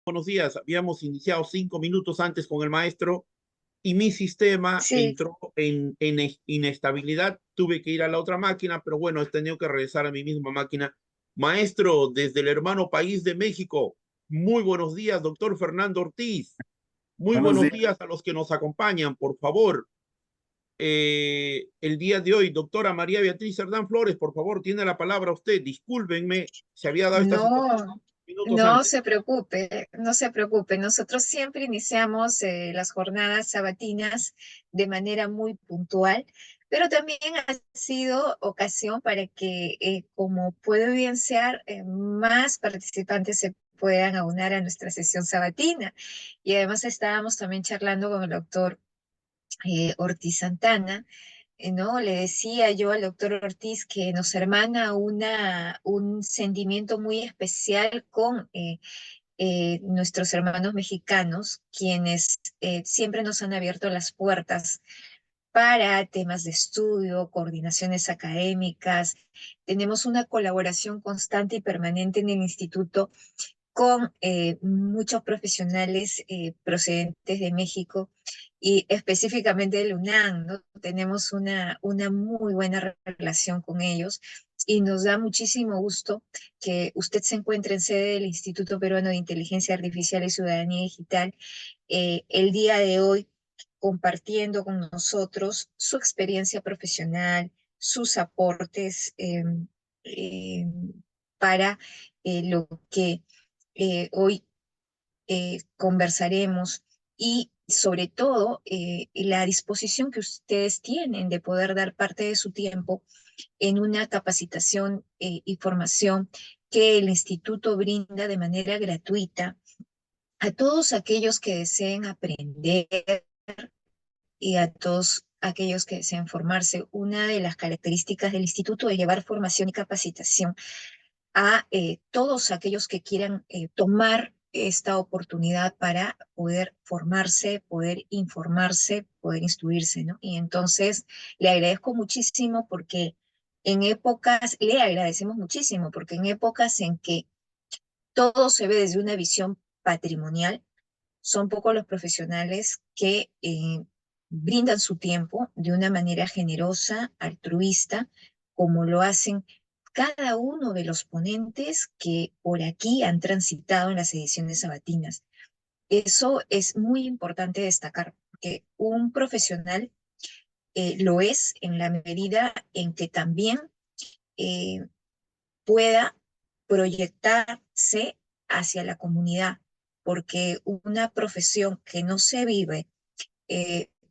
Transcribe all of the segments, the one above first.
Buenos días. Habíamos iniciado 5 minutos antes con el maestro y mi sistema Sí, entró en inestabilidad. Tuve que ir a la otra máquina, pero bueno, he tenido que regresar a mi misma máquina. Maestro, desde el hermano país de México, muy buenos días, doctor Fernando Ortiz. Muy Buenos buenos días. días a los que nos acompañan, por favor. El día de hoy, doctora María Beatriz Cerdán Flores, por favor, tiene la palabra usted. Discúlpenme, se había dado esta situación no, minutos no antes. se preocupe, no se preocupe. Nosotros siempre iniciamos las jornadas sabatinas de manera muy puntual, pero también ha sido ocasión para que, como puedo evidenciar, más participantes se puedan aunar a nuestra sesión sabatina. Y además estábamos también charlando con el doctor Ortiz Santana. ¿No? Le decía yo al doctor Ortiz que nos hermana un sentimiento muy especial con nuestros hermanos mexicanos, quienes siempre nos han abierto las puertas para temas de estudio, coordinaciones académicas. Tenemos una colaboración constante y permanente en el instituto con muchos profesionales procedentes de México y específicamente del UNAM, ¿no? Tenemos una muy buena relación con ellos y nos da muchísimo gusto que usted se encuentre en sede del Instituto Peruano de Inteligencia Artificial y Ciudadanía Digital el día de hoy compartiendo con nosotros su experiencia profesional, sus aportes eh, para lo que hoy conversaremos y sobre todo la disposición que ustedes tienen de poder dar parte de su tiempo en una capacitación y formación que el instituto brinda de manera gratuita a todos aquellos que deseen aprender y a todos aquellos que deseen formarse. Una de las características del instituto es llevar formación y capacitación a todos aquellos que quieran tomar esta oportunidad para poder formarse, poder informarse, poder instruirse, ¿no? Y entonces le agradezco muchísimo porque le agradecemos muchísimo porque en épocas en que todo se ve desde una visión patrimonial, son pocos los profesionales que brindan su tiempo de una manera generosa, altruista, como lo hacen cada uno de los ponentes que por aquí han transitado en las ediciones sabatinas. Eso es muy importante destacar, que un profesional lo es en la medida en que también eh, pueda proyectarse hacia la comunidad, porque una profesión que no se vive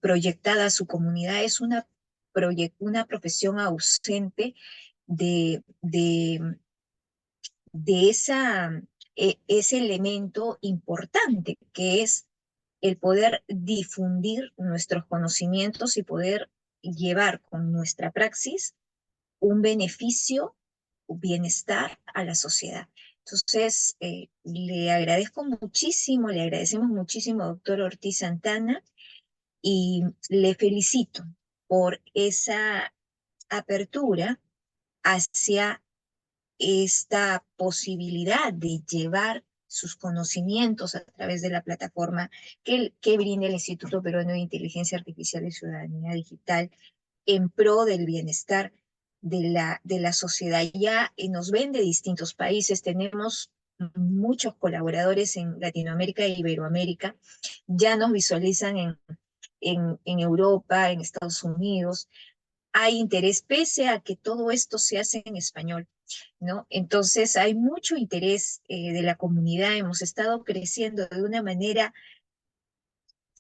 proyectada a su comunidad es una profesión ausente de, de ese elemento importante que es el poder difundir nuestros conocimientos y poder llevar con nuestra praxis un beneficio, un bienestar a la sociedad. Entonces, le agradezco muchísimo, le agradecemos muchísimo, doctor Ortiz Santana, y le felicito por esa apertura hacia esta posibilidad de llevar sus conocimientos a través de la plataforma que brinda el Instituto Peruano de Inteligencia Artificial y Ciudadanía Digital en pro del bienestar de la sociedad. Ya nos ven de distintos países, tenemos muchos colaboradores en Latinoamérica e Iberoamérica, ya nos visualizan en Europa, en Estados Unidos. Hay interés, pese a que todo esto se hace en español, ¿no? Entonces hay mucho interés de la comunidad, hemos estado creciendo de una manera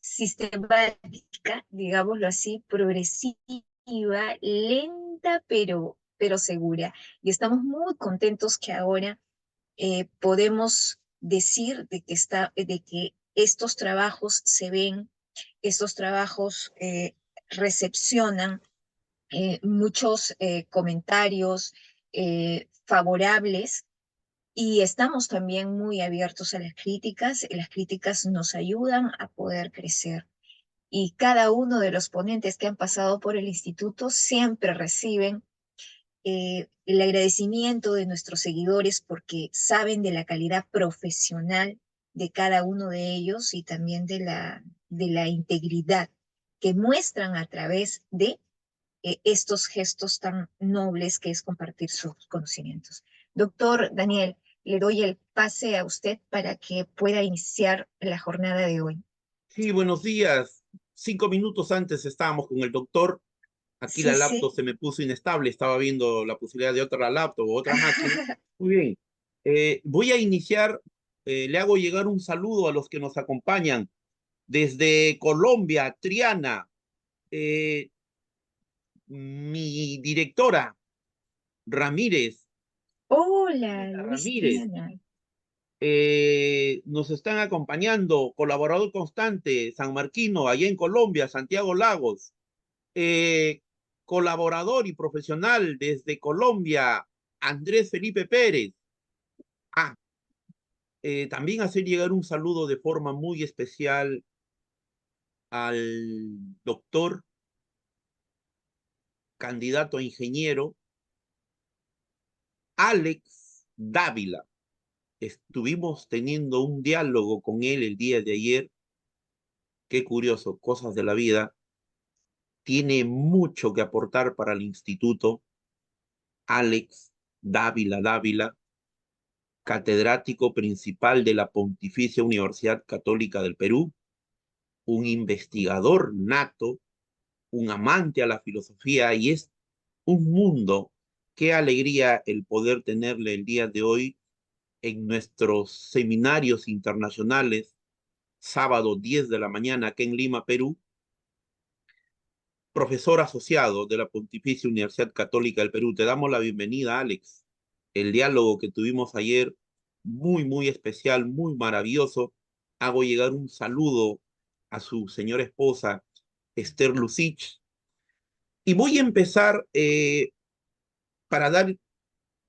sistemática, digámoslo así, progresiva, lenta, pero segura. Y estamos muy contentos que ahora podemos decir de que estos trabajos se ven, estos trabajos recepcionan muchos comentarios favorables y estamos también muy abiertos a las críticas. Las críticas nos ayudan a poder crecer. Y cada uno de los ponentes que han pasado por el instituto siempre reciben el agradecimiento de nuestros seguidores porque saben de la calidad profesional de cada uno de ellos y también de la integridad que muestran a través de estos gestos tan nobles que es compartir sus conocimientos. Doctor Daniel, le doy el pase a usted para que pueda iniciar la jornada de hoy. Sí, buenos días. 5 minutos antes estábamos con el doctor. Aquí Sí, la sí. laptop se me puso inestable. Estaba viendo la posibilidad de otra laptop o otra máquina. Muy bien. Voy a iniciar. Le hago llegar un saludo a los que nos acompañan desde Colombia, Triana, eh, mi directora Ramírez, Hola, Martina Ramírez. Luisiana. Nos están acompañando, colaborador constante, San Marquino, allá en Colombia, Santiago Lagos, eh, colaborador y profesional desde Colombia, Andrés Felipe Pérez. Ah, también hacer llegar un saludo de forma muy especial al doctor, candidato a ingeniero, Alex Dávila. Estuvimos teniendo un diálogo con él el día de ayer. Qué curioso, cosas de la vida. Tiene mucho que aportar para el instituto. Alex Dávila, catedrático principal de la Pontificia Universidad Católica del Perú, un investigador nato, un amante a la filosofía, y es un mundo. Qué alegría el poder tenerle el día de hoy en nuestros seminarios internacionales, sábado 10 de la mañana aquí en Lima, Perú, profesor asociado de la Pontificia Universidad Católica del Perú. Te damos la bienvenida, Alex. El diálogo que tuvimos ayer, muy, muy especial, muy maravilloso. Hago llegar un saludo a su señora esposa, Esther Lucich. Y voy a empezar para dar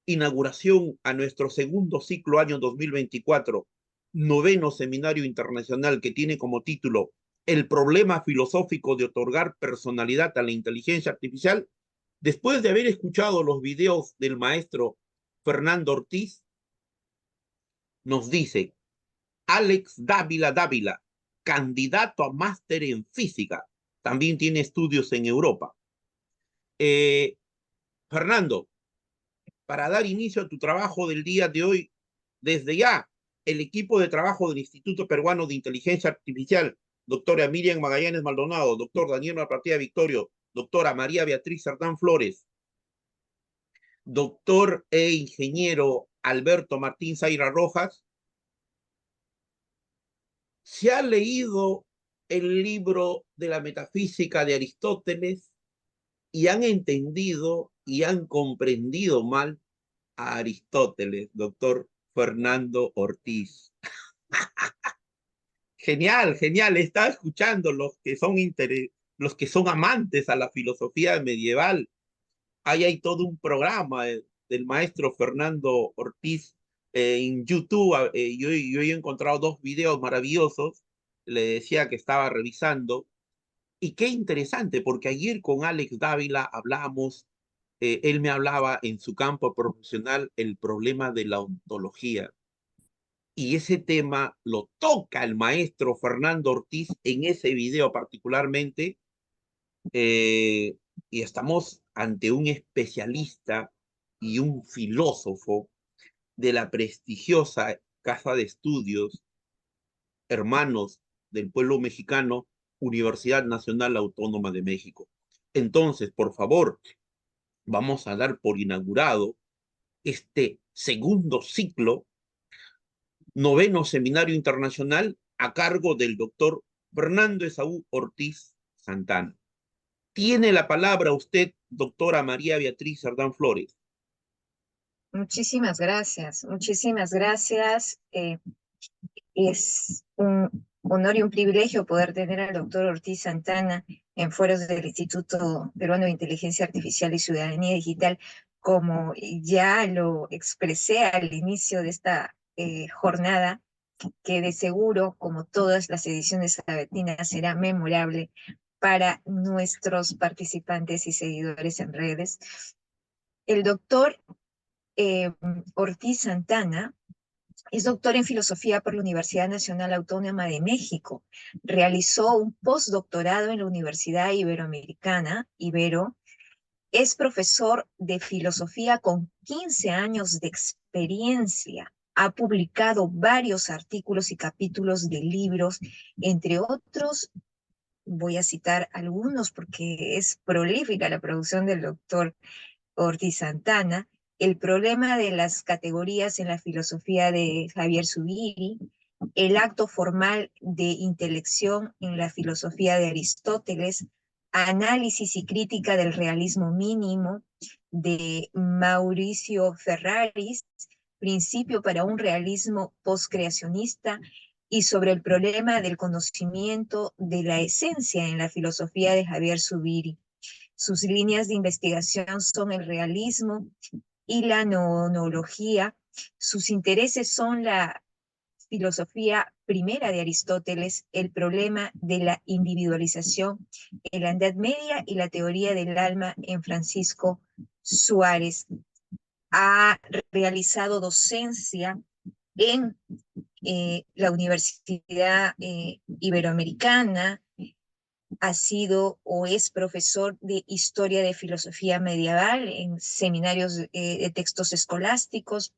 inauguración a nuestro segundo ciclo año 2024, noveno seminario internacional que tiene como título El problema filosófico de otorgar personalidad a la inteligencia artificial. Después de haber escuchado los videos del maestro Fernando Ortiz, nos dice Alex Dávila, candidato a máster en física, también tiene estudios en Europa. Eh, Fernando, para dar inicio a tu trabajo del día de hoy, desde ya, el equipo de trabajo del Instituto Peruano de Inteligencia Artificial, doctora Miriam Magallanes Maldonado, doctor Daniel Malpartida Victorio, doctora María Beatriz Sardán Flores, doctor e ingeniero Alberto Martín Zaira Rojas, se ha leído el libro de la metafísica de Aristóteles y han entendido y han comprendido mal a Aristóteles, doctor Fernando Ortiz. Genial, genial. Estaba escuchando los que son amantes a la filosofía medieval. Ahí hay todo un programa del maestro Fernando Ortiz en YouTube. Yo he encontrado dos videos maravillosos. Le decía que estaba revisando. Y qué interesante, porque ayer con Alex Dávila hablábamos, él me hablaba en su campo profesional el problema de la ontología. Y ese tema lo toca el maestro Fernando Ortiz en ese video particularmente, eh, y estamos ante un especialista y un filósofo de la prestigiosa casa de estudios, hermanos del pueblo mexicano, Universidad Nacional Autónoma de México. Entonces, por favor, vamos a dar por inaugurado este segundo ciclo, noveno seminario internacional a cargo del doctor Fernando Esaú Ortiz Santana. Tiene la palabra usted, doctora María Beatriz Sardán Flores. Muchísimas gracias, muchísimas gracias. Es un honor y un privilegio poder tener al doctor Ortiz Santana en foros del Instituto Peruano de Inteligencia Artificial y Ciudadanía Digital, como ya lo expresé al inicio de esta jornada, que de seguro, como todas las ediciones sabatinas, será memorable para nuestros participantes y seguidores en redes. El doctor Ortiz Santana Es doctor en filosofía por la Universidad Nacional Autónoma de México. Realizó un postdoctorado en la Universidad Iberoamericana, Ibero. Es profesor de filosofía con 15 años de experiencia. Ha publicado varios artículos y capítulos de libros, entre otros. Voy a citar algunos porque es prolífica la producción del doctor Ortiz Santana. El problema de las categorías en la filosofía de Javier Zubiri, el acto formal de intelección en la filosofía de Aristóteles, análisis y crítica del realismo mínimo de Mauricio Ferraris, principio para un realismo postcreacionista, y sobre el problema del conocimiento de la esencia en la filosofía de Javier Zubiri. Sus líneas de investigación son el realismo y la nonología. Sus intereses son la filosofía primera de Aristóteles, el problema de la individualización en la Edad Media y la teoría del alma en Francisco Suárez. Ha realizado docencia en la Universidad Iberoamericana, ha sido o es profesor de Historia de Filosofía Medieval en seminarios de textos escolásticos,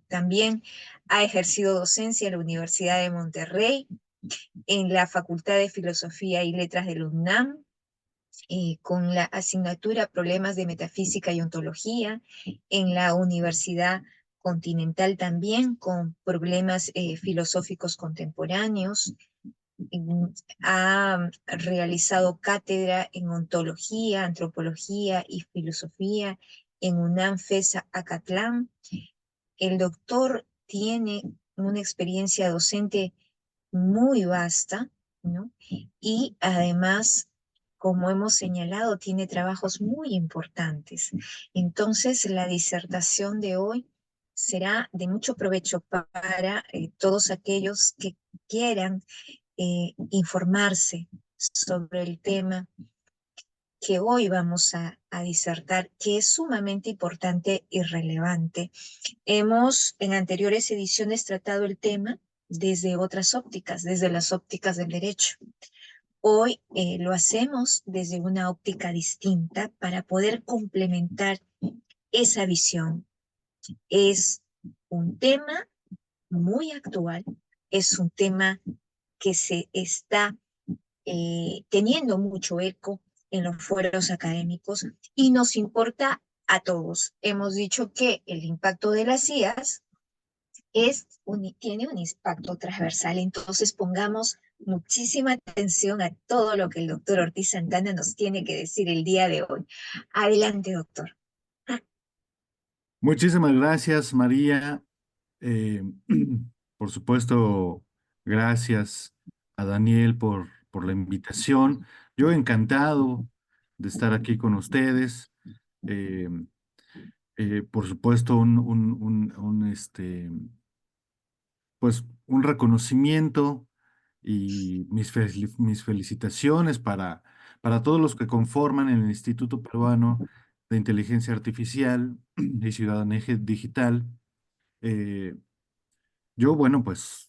también ha ejercido docencia en la Universidad de Monterrey, en la Facultad de Filosofía y Letras de la UNAM, con la asignatura Problemas de Metafísica y Ontología, en la Universidad Continental también con problemas filosóficos contemporáneos. Ha realizado cátedra en ontología, antropología y filosofía en UNAM FESA Acatlán. El doctor tiene una experiencia docente muy vasta, ¿no? Y además, como hemos señalado, tiene trabajos muy importantes. Entonces, la disertación de hoy será de mucho provecho para todos aquellos que quieran informarse sobre el tema que hoy vamos a disertar, que es sumamente importante y relevante. Hemos en anteriores ediciones tratado el tema desde otras ópticas, desde las ópticas del derecho. Hoy lo hacemos desde una óptica distinta para poder complementar esa visión. Es un tema muy actual, es un tema que se está teniendo mucho eco en los foros académicos y nos importa a todos. Hemos dicho que el impacto de las IAS tiene un impacto transversal, entonces pongamos muchísima atención a todo lo que el doctor Ortiz Santana nos tiene que decir el día de hoy. Adelante, doctor. Muchísimas gracias, María. Eh, por supuesto, gracias a Daniel por la invitación. Yo encantado de estar aquí con ustedes. Eh, por supuesto, pues, un reconocimiento y mis felicitaciones para todos los que conforman el Instituto Peruano de Inteligencia Artificial y Ciudadanía Digital. Eh, yo, bueno, pues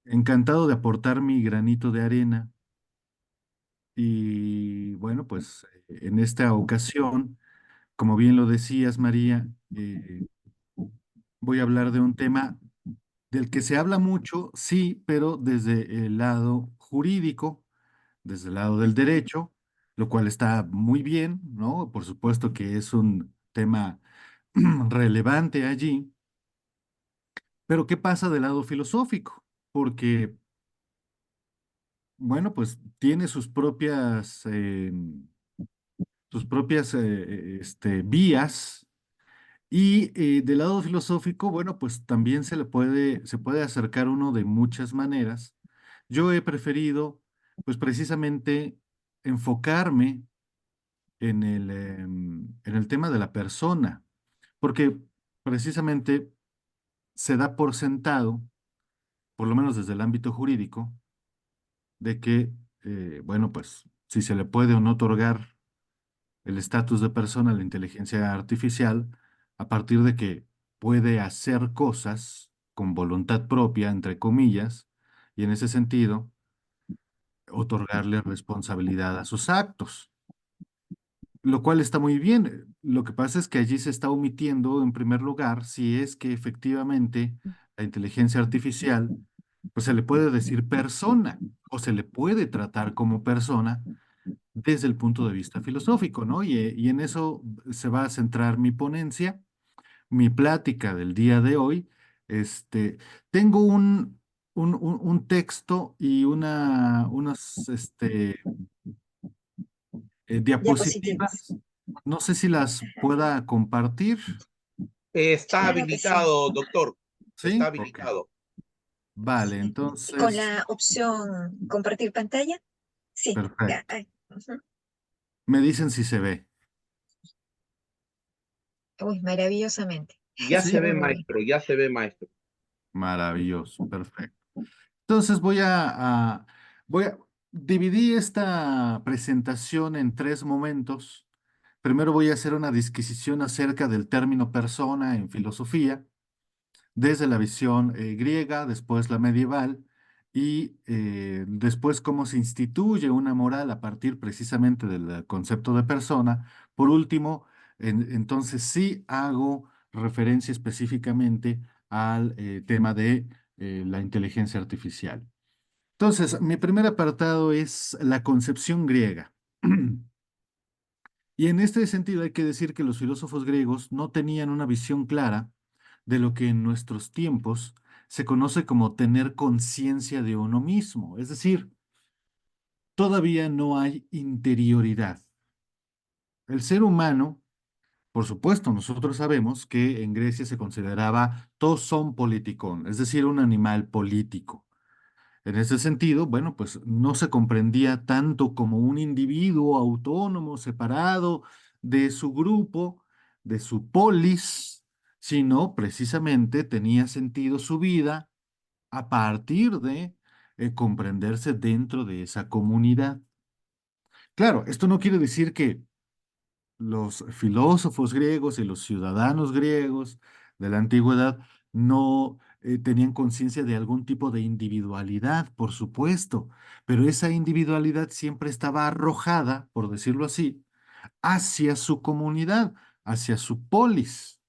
encantado de aportar mi granito de arena y bueno, pues en esta ocasión, como bien lo decías, María, voy a hablar de un tema del que se habla mucho, sí, pero desde el lado jurídico, desde el lado del derecho, lo cual está muy bien, ¿no? Por supuesto que es un tema relevante allí, pero ¿qué pasa del lado filosófico? Porque bueno, pues tiene sus propias vías y del lado filosófico, bueno, pues también se puede acercar uno de muchas maneras. Yo he preferido, pues precisamente, enfocarme en el tema de la persona, porque precisamente se da por sentado, por lo menos desde el ámbito jurídico, de que, bueno, pues si se le puede o no otorgar el estatus de persona a la inteligencia artificial a partir de que puede hacer cosas con voluntad propia, entre comillas, y en ese sentido, otorgarle responsabilidad a sus actos, lo cual está muy bien. Lo que pasa es que allí se está omitiendo, en primer lugar, si es que efectivamente la inteligencia artificial, pues se le puede decir persona o se le puede tratar como persona desde el punto de vista filosófico, ¿no? Y en eso se va a centrar mi ponencia, mi plática del día de hoy. Este, tengo un texto y unas Diapositivas. diapositivas. No sé si las pueda compartir. Está Claro que sí. habilitado, doctor. Está ¿Sí? Ok. habilitado. Vale, Sí. Y con entonces, la opción compartir pantalla, sí. Ya, perfecto. ay, ujú. Me dicen si se ve. Uy, maravillosamente. Ya Se se ¿Sí? ve ve, muy bien. maestro, ya se ve, maestro. Maravilloso, perfecto. Entonces voy a dividir esta presentación en tres momentos. Primero voy a hacer una disquisición acerca del término persona en filosofía, desde la visión griega, después la medieval, y después cómo se instituye una moral a partir precisamente del concepto de persona. Por último, entonces sí hago referencia específicamente al tema de la inteligencia artificial. Entonces, mi primer apartado es la concepción griega. Y en este sentido hay que decir que los filósofos griegos no tenían una visión clara de lo que en nuestros tiempos se conoce como tener conciencia de uno mismo. Es decir, todavía no hay interioridad. El ser humano, por supuesto, nosotros sabemos que en Grecia se consideraba todos son politikon, es decir, un animal político. En ese sentido, bueno, pues no se comprendía tanto como un individuo autónomo, separado de su grupo, de su polis, sino precisamente tenía sentido su vida a partir de comprenderse dentro de esa comunidad. Claro, esto no quiere decir que los filósofos griegos y los ciudadanos griegos de la antigüedad no tenían conciencia de algún tipo de individualidad, por supuesto, pero esa individualidad siempre estaba arrojada, por decirlo así, hacia su comunidad, hacia su polis.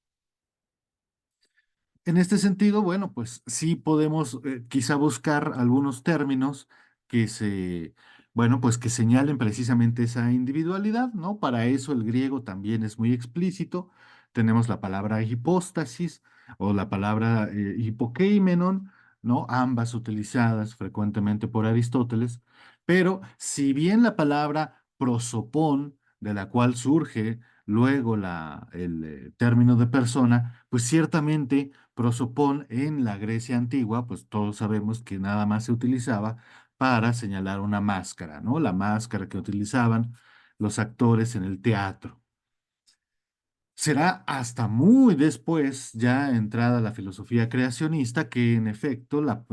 En este sentido, bueno, pues sí podemos quizá buscar algunos términos que bueno, pues que señalen precisamente esa individualidad, ¿no? Para eso el griego también es muy explícito. Tenemos la palabra hipóstasis o la palabra hipokeimenon, ¿no? Ambas utilizadas frecuentemente por Aristóteles. Pero si bien la palabra prosopón, de la cual surge luego el término de persona, pues ciertamente prosopón en la Grecia antigua, pues todos sabemos que nada más se utilizaba para señalar una máscara, ¿no? La máscara que utilizaban los actores en el teatro. Será hasta muy después, ya entrada la filosofía creacionista, que en efecto la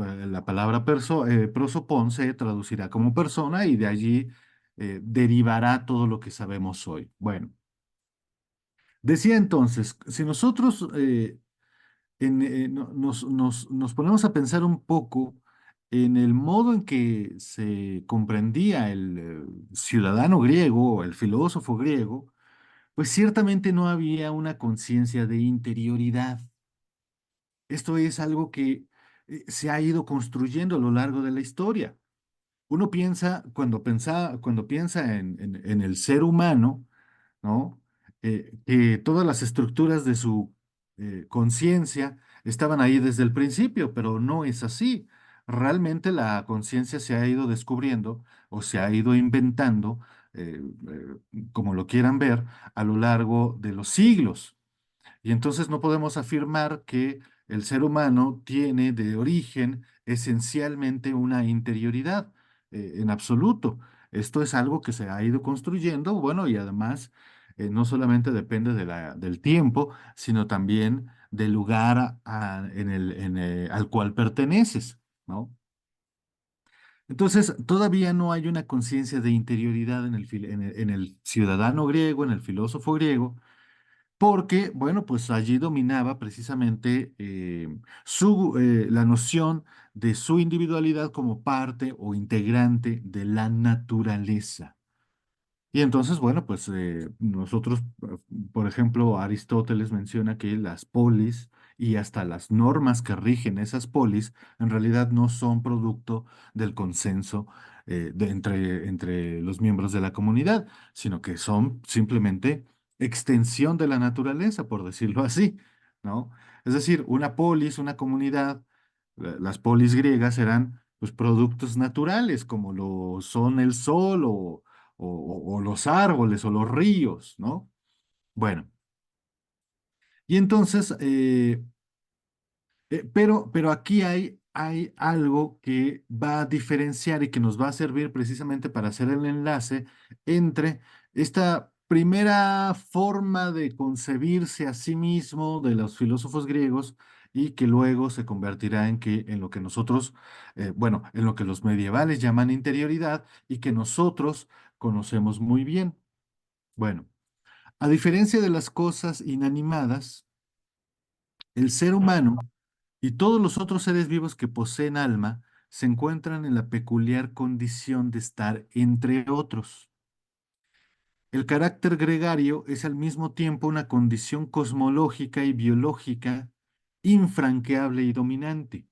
palabra prosopón se traducirá como persona y de allí derivará todo lo que sabemos hoy. Bueno, decía entonces, si nosotros nos ponemos a pensar un poco en el modo en que se comprendía el ciudadano griego o el filósofo griego, pues ciertamente no había una conciencia de interioridad. Esto es algo que se ha ido construyendo a lo largo de la historia. Uno piensa, cuando piensa en el ser humano, ¿no? Que todas las estructuras de su conciencia estaban ahí desde el principio, pero no es así. Realmente la conciencia se ha ido descubriendo o se ha ido inventando, como lo quieran ver, a lo largo de los siglos. Y entonces no podemos afirmar que el ser humano tiene de origen esencialmente una interioridad, en absoluto. Esto es algo que se ha ido construyendo, bueno, y además no solamente depende del tiempo, sino también del lugar al cual perteneces, ¿no? Entonces, todavía no hay una conciencia de interioridad en el ciudadano griego, en el filósofo griego, porque, bueno, pues allí dominaba precisamente la noción de su individualidad como parte o integrante de la naturaleza. Y entonces, bueno, pues nosotros, por ejemplo, Aristóteles menciona que las polis y hasta las normas que rigen esas polis en realidad no son producto del consenso entre los miembros de la comunidad, sino que son simplemente extensión de la naturaleza, por decirlo así, ¿no? Es decir, una polis, una comunidad, las polis griegas eran pues productos naturales, como lo son el sol o los árboles o los ríos, ¿no? Bueno, y entonces, pero aquí hay algo que va a diferenciar y que nos va a servir precisamente para hacer el enlace entre esta primera forma de concebirse a sí mismo de los filósofos griegos y que luego se convertirá en lo que nosotros, bueno, en lo que los medievales llaman interioridad y que nosotros conocemos muy bien. Bueno, a diferencia de las cosas inanimadas, el ser humano y todos los otros seres vivos que poseen alma se encuentran en la peculiar condición de estar entre otros. El carácter gregario es al mismo tiempo una condición cosmológica y biológica infranqueable y dominante.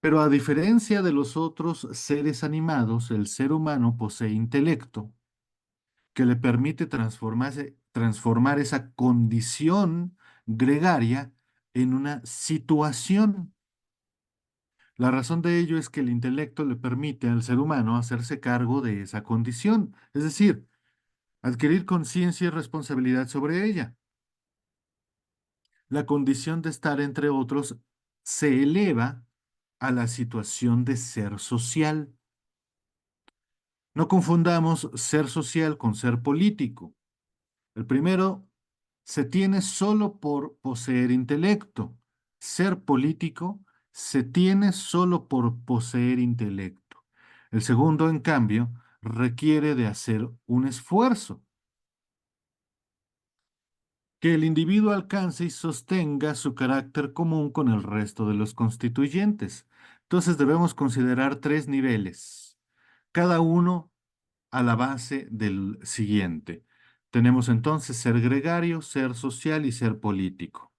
Pero a diferencia de los otros seres animados, el ser humano posee intelecto que le permite transformar esa condición gregaria en una situación. La razón de ello es que el intelecto le permite al ser humano hacerse cargo de esa condición, es decir, adquirir conciencia y responsabilidad sobre ella. La condición de estar entre otros se eleva a la situación de ser social. No confundamos ser social con ser político. El primero se tiene solo por poseer intelecto. Ser político se tiene solo por poseer intelecto. El segundo, en cambio, requiere de hacer un esfuerzo, que el individuo alcance y sostenga su carácter común con el resto de los constituyentes. Entonces debemos considerar tres niveles, cada uno a la base del siguiente. Tenemos entonces ser gregario, ser social y ser político.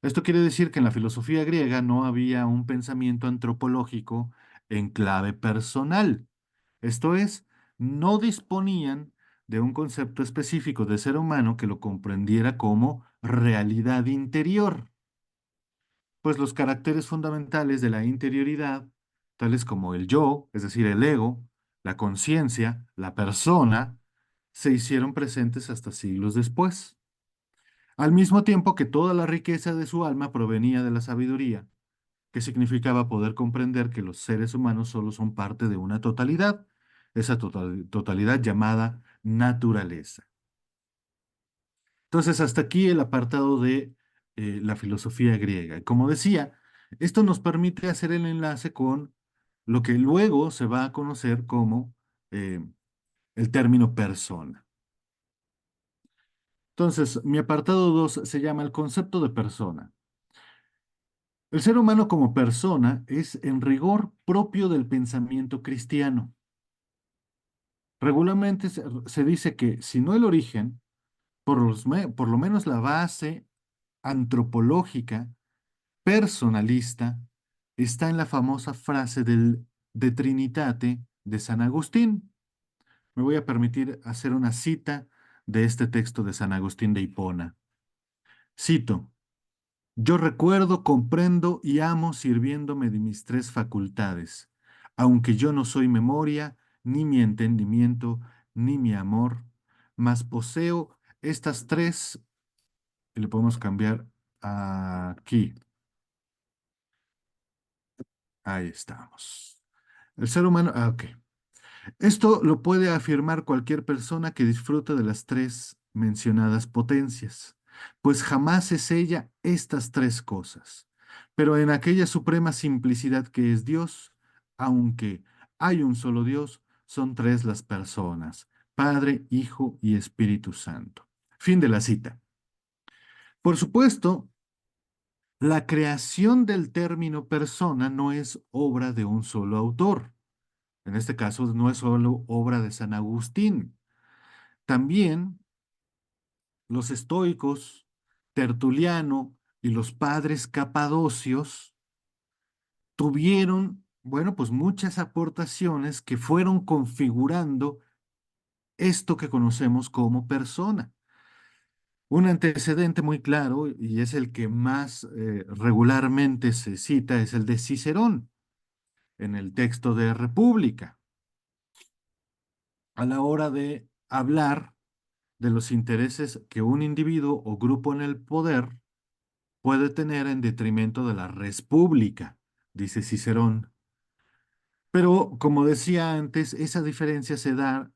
Esto quiere decir que en la filosofía griega no había un pensamiento antropológico en clave personal. Esto es, no disponían de un concepto específico de ser humano que lo comprendiera como realidad interior, pues los caracteres fundamentales de la interioridad, tales como el yo, es decir, el ego, la conciencia, la persona, se hicieron presentes hasta siglos después. Al mismo tiempo que toda la riqueza de su alma provenía de la sabiduría, que significaba poder comprender que los seres humanos solo son parte de una totalidad, esa totalidad llamada naturaleza. Entonces, hasta aquí el apartado de la filosofía griega. Como decía, esto nos permite hacer el enlace con lo que luego se va a conocer como eh, el término persona. Entonces, mi apartado 2 se llama el concepto de persona. El ser humano como persona es en rigor propio del pensamiento cristiano. Regularmente se dice que, si no el origen, por lo menos la base antropológica, personalista, está en la famosa frase de Trinitate de San Agustín. Me voy a permitir hacer una cita de este texto de San Agustín de Hipona. Cito. Yo recuerdo, comprendo y amo sirviéndome de mis tres facultades, aunque yo no soy memoria, ni mi entendimiento, ni mi amor, mas poseo estas tres, y le podemos cambiar aquí. Ahí estamos. El ser humano, ok. Esto lo puede afirmar cualquier persona que disfrute de las tres mencionadas potencias, pues jamás es ella estas tres cosas. Pero en aquella suprema simplicidad que es Dios, aunque hay un solo Dios, son tres las personas, Padre, Hijo y Espíritu Santo. Fin de la cita. Por supuesto, la creación del término persona no es obra de un solo autor. En este caso, no es solo obra de San Agustín. También los estoicos, Tertuliano y los padres capadocios tuvieron, bueno, pues muchas aportaciones que fueron configurando esto que conocemos como persona. Un antecedente muy claro, y es el que más regularmente se cita, es el de Cicerón en el texto de República, a la hora de hablar de los intereses que un individuo o grupo en el poder puede tener en detrimento de la res pública, dice Cicerón. Pero, como decía antes, esa diferencia se da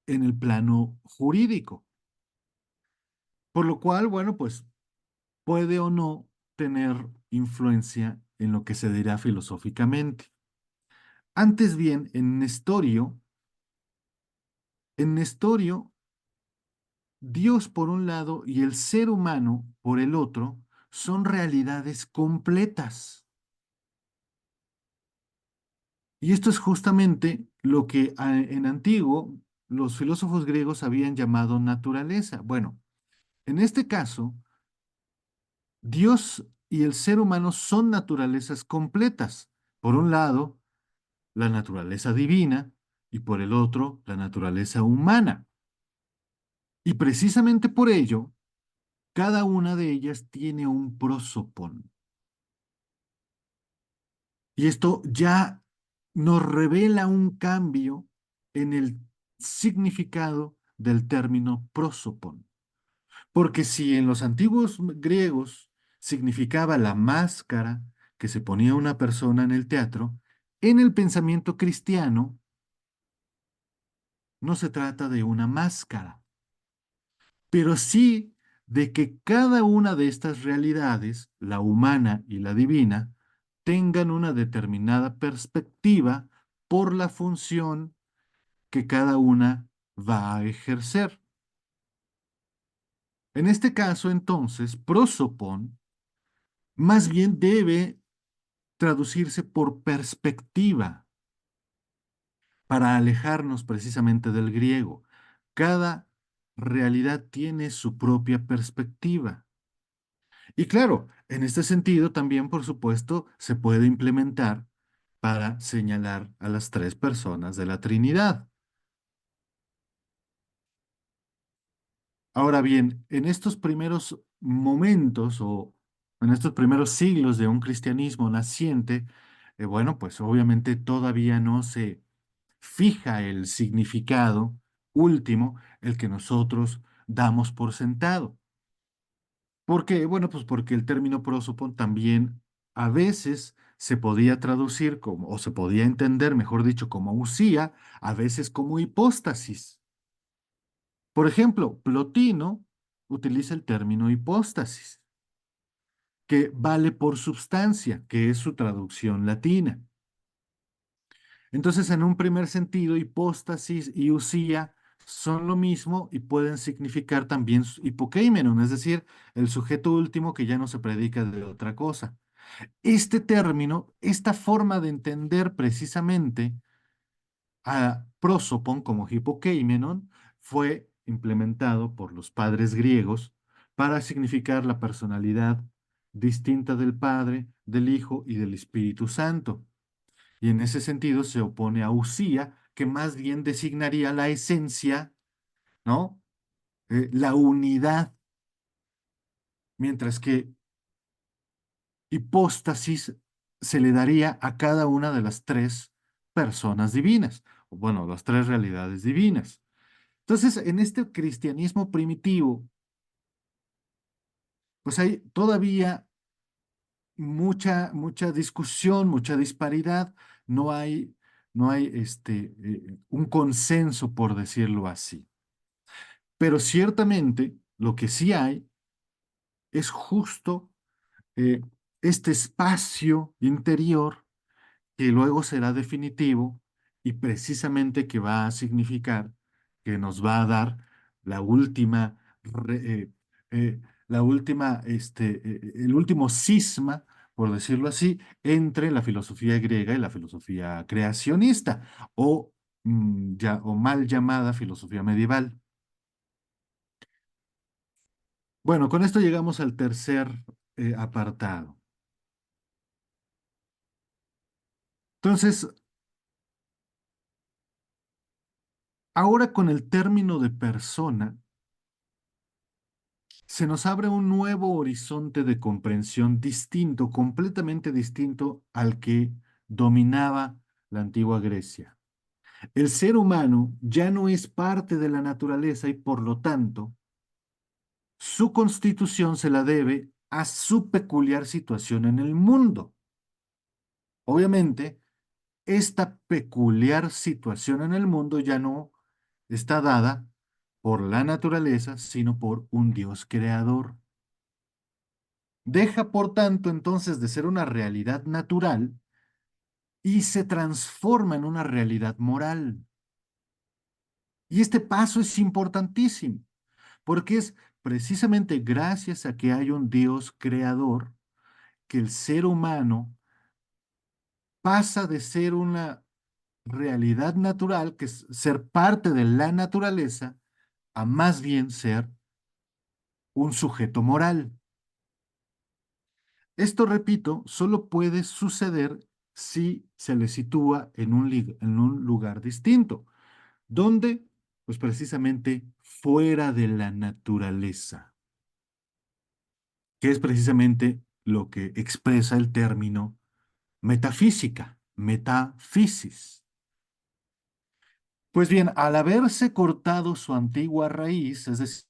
en el plano jurídico, por lo cual, bueno, pues puede o no tener influencia en lo que se dirá filosóficamente. Antes bien, en Nestorio, Dios por un lado y el ser humano por el otro son realidades completas. Y esto es justamente lo que en antiguo los filósofos griegos habían llamado naturaleza. Bueno, en este caso, Dios y el ser humano son naturalezas completas. Por un lado, la naturaleza divina y por el otro, la naturaleza humana. Y precisamente por ello, cada una de ellas tiene un prosopón. Y esto ya nos revela un cambio en el significado del término prosopón. Porque si en los antiguos griegos significaba la máscara que se ponía una persona en el teatro, en el pensamiento cristiano no se trata de una máscara, pero sí de que cada una de estas realidades, la humana y la divina, tengan una determinada perspectiva por la función que cada una va a ejercer. En este caso, entonces, prosopón más bien debe traducirse por perspectiva para alejarnos precisamente del griego. Cada realidad tiene su propia perspectiva. Y claro, en este sentido también, por supuesto, se puede implementar para señalar a las tres personas de la Trinidad. Ahora bien, en estos primeros momentos o en estos primeros siglos de un cristianismo naciente, bueno, pues obviamente todavía no se fija el significado último, el que nosotros damos por sentado. ¿Por qué? Bueno, pues porque el término prosopon también a veces se podía traducir como, o se podía entender, mejor dicho, como usía, a veces como hipóstasis. Por ejemplo, Plotino utiliza el término hipóstasis, que vale por substancia, que es su traducción latina. Entonces, en un primer sentido, hipóstasis y usía son lo mismo y pueden significar también hipokeimenon, es decir, el sujeto último que ya no se predica de otra cosa. Este término, esta forma de entender precisamente a prosopon como hipokeimenon, fue implementado por los padres griegos para significar la personalidad distinta del Padre, del Hijo y del Espíritu Santo. Y en ese sentido se opone a usía, que más bien designaría la esencia, ¿no? La unidad, mientras que hipóstasis se le daría a cada una de las tres personas divinas, o bueno, las tres realidades divinas. Entonces, en este cristianismo primitivo, pues hay todavía mucha discusión, mucha disparidad, no hay un consenso, por decirlo así. Pero ciertamente lo que sí hay es justo eh, este espacio interior que luego será definitivo y precisamente que va a significar que nos va a dar la última, re- eh, eh, el último cisma, por decirlo así, entre la filosofía griega y la filosofía creacionista, o, o mal llamada filosofía medieval. Bueno, con esto llegamos al tercer apartado. Entonces, ahora con el término de persona, se nos abre un nuevo horizonte de comprensión distinto, completamente distinto al que dominaba la antigua Grecia. El ser humano ya no es parte de la naturaleza y por lo tanto, su constitución se la debe a su peculiar situación en el mundo. Obviamente, esta peculiar situación en el mundo ya no está dada por la naturaleza, sino por un Dios creador. Deja, por tanto, entonces de ser una realidad natural y se transforma en una realidad moral. Y este paso es importantísimo, porque es precisamente gracias a que hay un Dios creador que el ser humano pasa de ser una realidad natural, que es ser parte de la naturaleza, a más bien ser un sujeto moral. Esto, repito, solo puede suceder si se le sitúa en un lugar distinto, donde, pues precisamente fuera de la naturaleza, que es precisamente lo que expresa el término metafísica, metafisis. Pues bien, al haberse cortado su antigua raíz, es decir,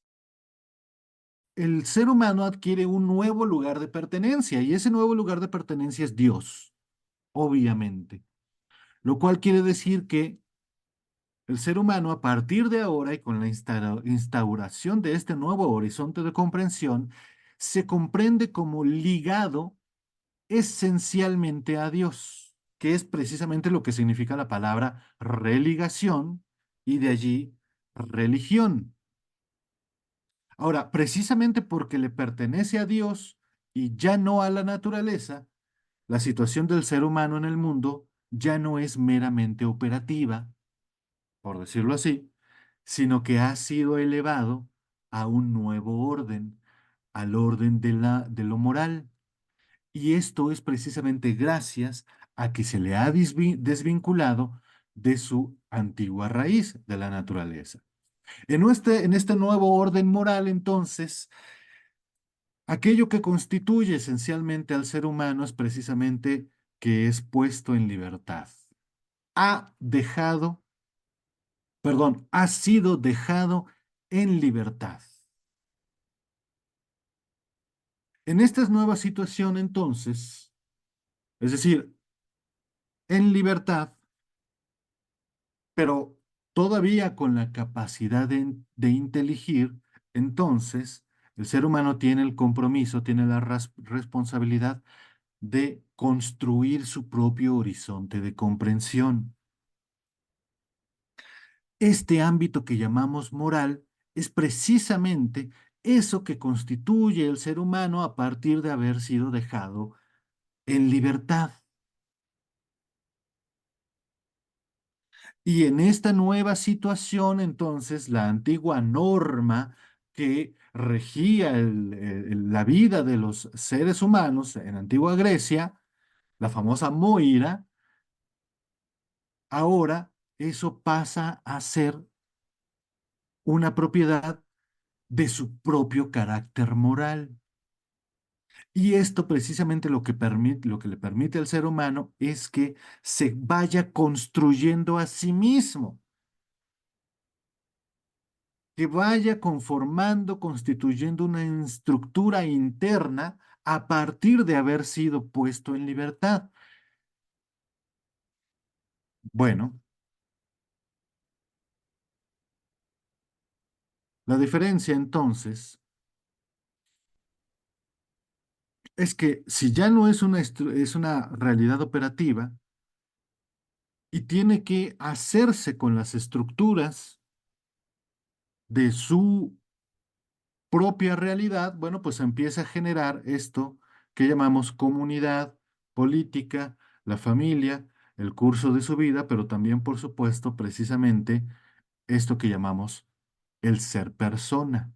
el ser humano adquiere un nuevo lugar de pertenencia y ese nuevo lugar de pertenencia es Dios, obviamente. Lo cual quiere decir que el ser humano a partir de ahora y con la instauración de este nuevo horizonte de comprensión, se comprende como ligado esencialmente a Dios, que es precisamente lo que significa la palabra religación y de allí religión. Ahora, precisamente porque le pertenece a Dios y ya no a la naturaleza, la situación del ser humano en el mundo ya no es meramente operativa, por decirlo así, sino que ha sido elevado a un nuevo orden, al orden de lo moral. Y esto es precisamente gracias a que se le ha desvinculado de su antigua raíz de la naturaleza. En este nuevo orden moral, entonces, aquello que constituye esencialmente al ser humano es precisamente que es puesto en libertad. Ha dejado, perdón, ha sido dejado en libertad. En esta nueva situación, entonces, es decir, en libertad, pero todavía con la capacidad de inteligir, entonces el ser humano tiene el compromiso, tiene la responsabilidad de construir su propio horizonte de comprensión. Este ámbito que llamamos moral es precisamente eso que constituye el ser humano a partir de haber sido dejado en libertad. Y en esta nueva situación, entonces, la antigua norma que regía la vida de los seres humanos en antigua Grecia, la famosa Moira, ahora eso pasa a ser una propiedad de su propio carácter moral. Y esto precisamente lo que le permite al ser humano es que se vaya construyendo a sí mismo, que vaya conformando, constituyendo una estructura interna a partir de haber sido puesto en libertad. Bueno, la diferencia entonces es que si ya no es es una realidad operativa y tiene que hacerse con las estructuras de su propia realidad, bueno, pues empieza a generar esto que llamamos comunidad, política, la familia, el curso de su vida, pero también, por supuesto, precisamente esto que llamamos el ser persona.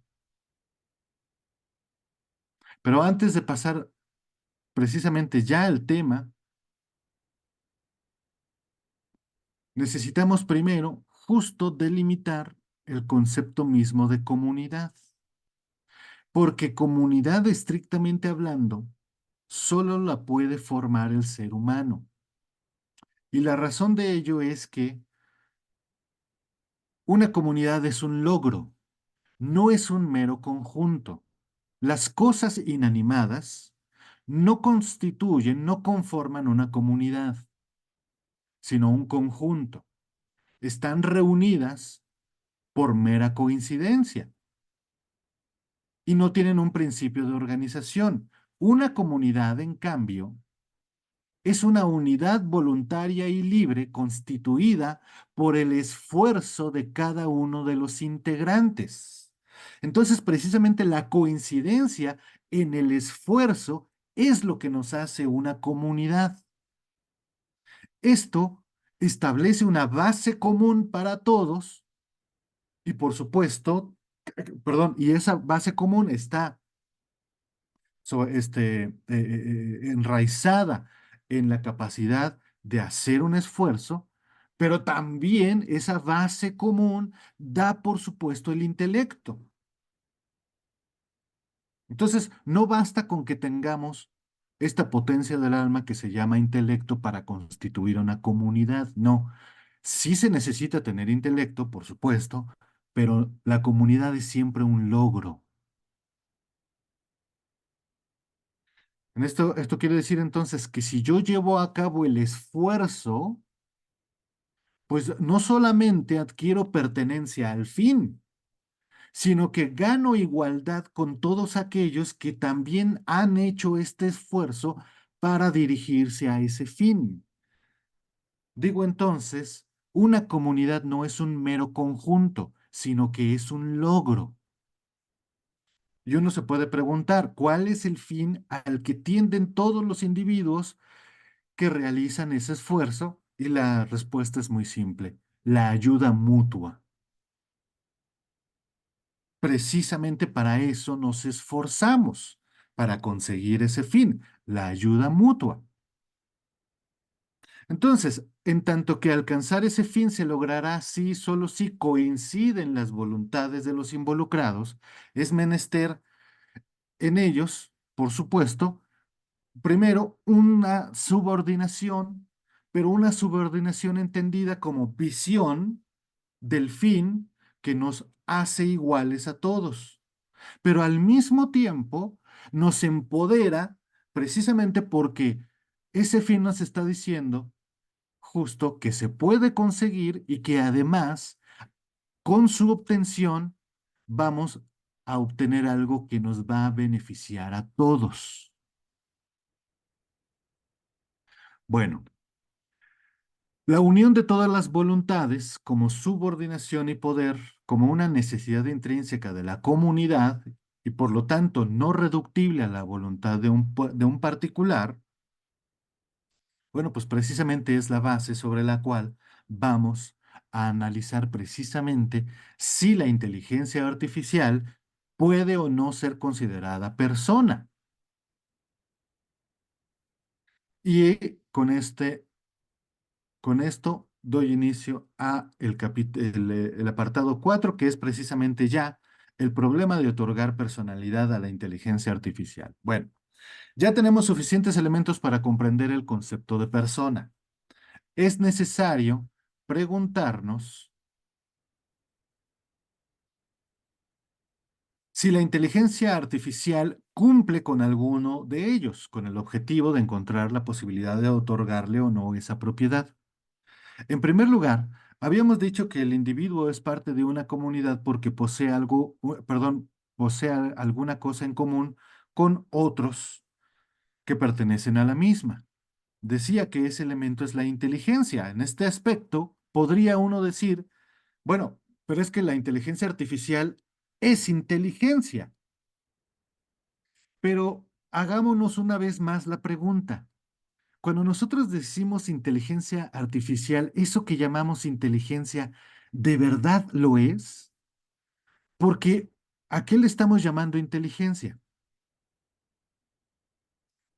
Pero antes de pasar precisamente ya al tema, necesitamos primero justo delimitar el concepto mismo de comunidad, porque comunidad estrictamente hablando, solo la puede formar el ser humano. Y la razón de ello es que una comunidad es un logro, no es un mero conjunto. Las cosas inanimadas no constituyen, no conforman una comunidad, sino un conjunto. Están reunidas por mera coincidencia y no tienen un principio de organización. Una comunidad, en cambio, es una unidad voluntaria y libre constituida por el esfuerzo de cada uno de los integrantes. Entonces, precisamente la coincidencia en el esfuerzo es lo que nos hace una comunidad. Esto establece una base común para todos y, por supuesto, perdón, y esa base común está enraizada en la capacidad de hacer un esfuerzo, pero también esa base común da, por supuesto, el intelecto. Entonces, no basta con que tengamos esta potencia del alma que se llama intelecto para constituir una comunidad. No, sí se necesita tener intelecto, por supuesto, pero la comunidad es siempre un logro. Esto quiere decir entonces que si yo llevo a cabo el esfuerzo, pues no solamente adquiero pertenencia al fin, sino que gano igualdad con todos aquellos que también han hecho este esfuerzo para dirigirse a ese fin. Digo entonces, una comunidad no es un mero conjunto, sino que es un logro. Y uno se puede preguntar, ¿cuál es el fin al que tienden todos los individuos que realizan ese esfuerzo? Y la respuesta es muy simple, la ayuda mutua. Precisamente para eso nos esforzamos, para conseguir ese fin, la ayuda mutua. Entonces, en tanto que alcanzar ese fin se logrará si solo si coinciden las voluntades de los involucrados, es menester en ellos, por supuesto, primero una subordinación, pero una subordinación entendida como visión del fin que nos hace iguales a todos, pero al mismo tiempo nos empodera precisamente porque ese fin nos está diciendo justo que se puede conseguir y que además con su obtención vamos a obtener algo que nos va a beneficiar a todos. Bueno, la unión de todas las voluntades como subordinación y poder, como una necesidad intrínseca de la comunidad y por lo tanto no reductible a la voluntad de un particular, bueno, pues precisamente es la base sobre la cual vamos a analizar precisamente si la inteligencia artificial puede o no ser considerada persona. Y con esto doy inicio a el apartado 4, que es precisamente ya el problema de otorgar personalidad a la inteligencia artificial. Bueno, ya tenemos suficientes elementos para comprender el concepto de persona. Es necesario preguntarnos si la inteligencia artificial cumple con alguno de ellos, con el objetivo de encontrar la posibilidad de otorgarle o no esa propiedad. En primer lugar, habíamos dicho que el individuo es parte de una comunidad porque posee posee alguna cosa en común con otros que pertenecen a la misma. Decía que ese elemento es la inteligencia. En este aspecto, podría uno decir, bueno, pero es que la inteligencia artificial es inteligencia. Pero hagámonos una vez más la pregunta. Cuando nosotros decimos inteligencia artificial, ¿eso que llamamos inteligencia de verdad lo es? Porque ¿a qué le estamos llamando inteligencia?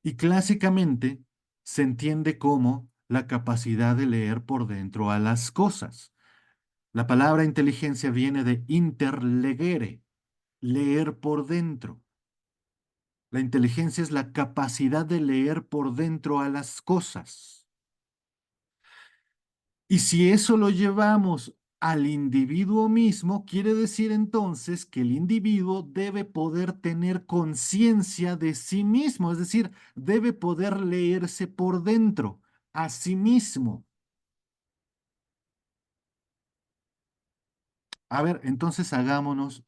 Y clásicamente se entiende como la capacidad de leer por dentro a las cosas. La palabra inteligencia viene de interlegere, leer por dentro. La inteligencia es la capacidad de leer por dentro a las cosas. Y si eso lo llevamos al individuo mismo, quiere decir entonces que el individuo debe poder tener conciencia de sí mismo, es decir, debe poder leerse por dentro a sí mismo. A ver, entonces hagámonos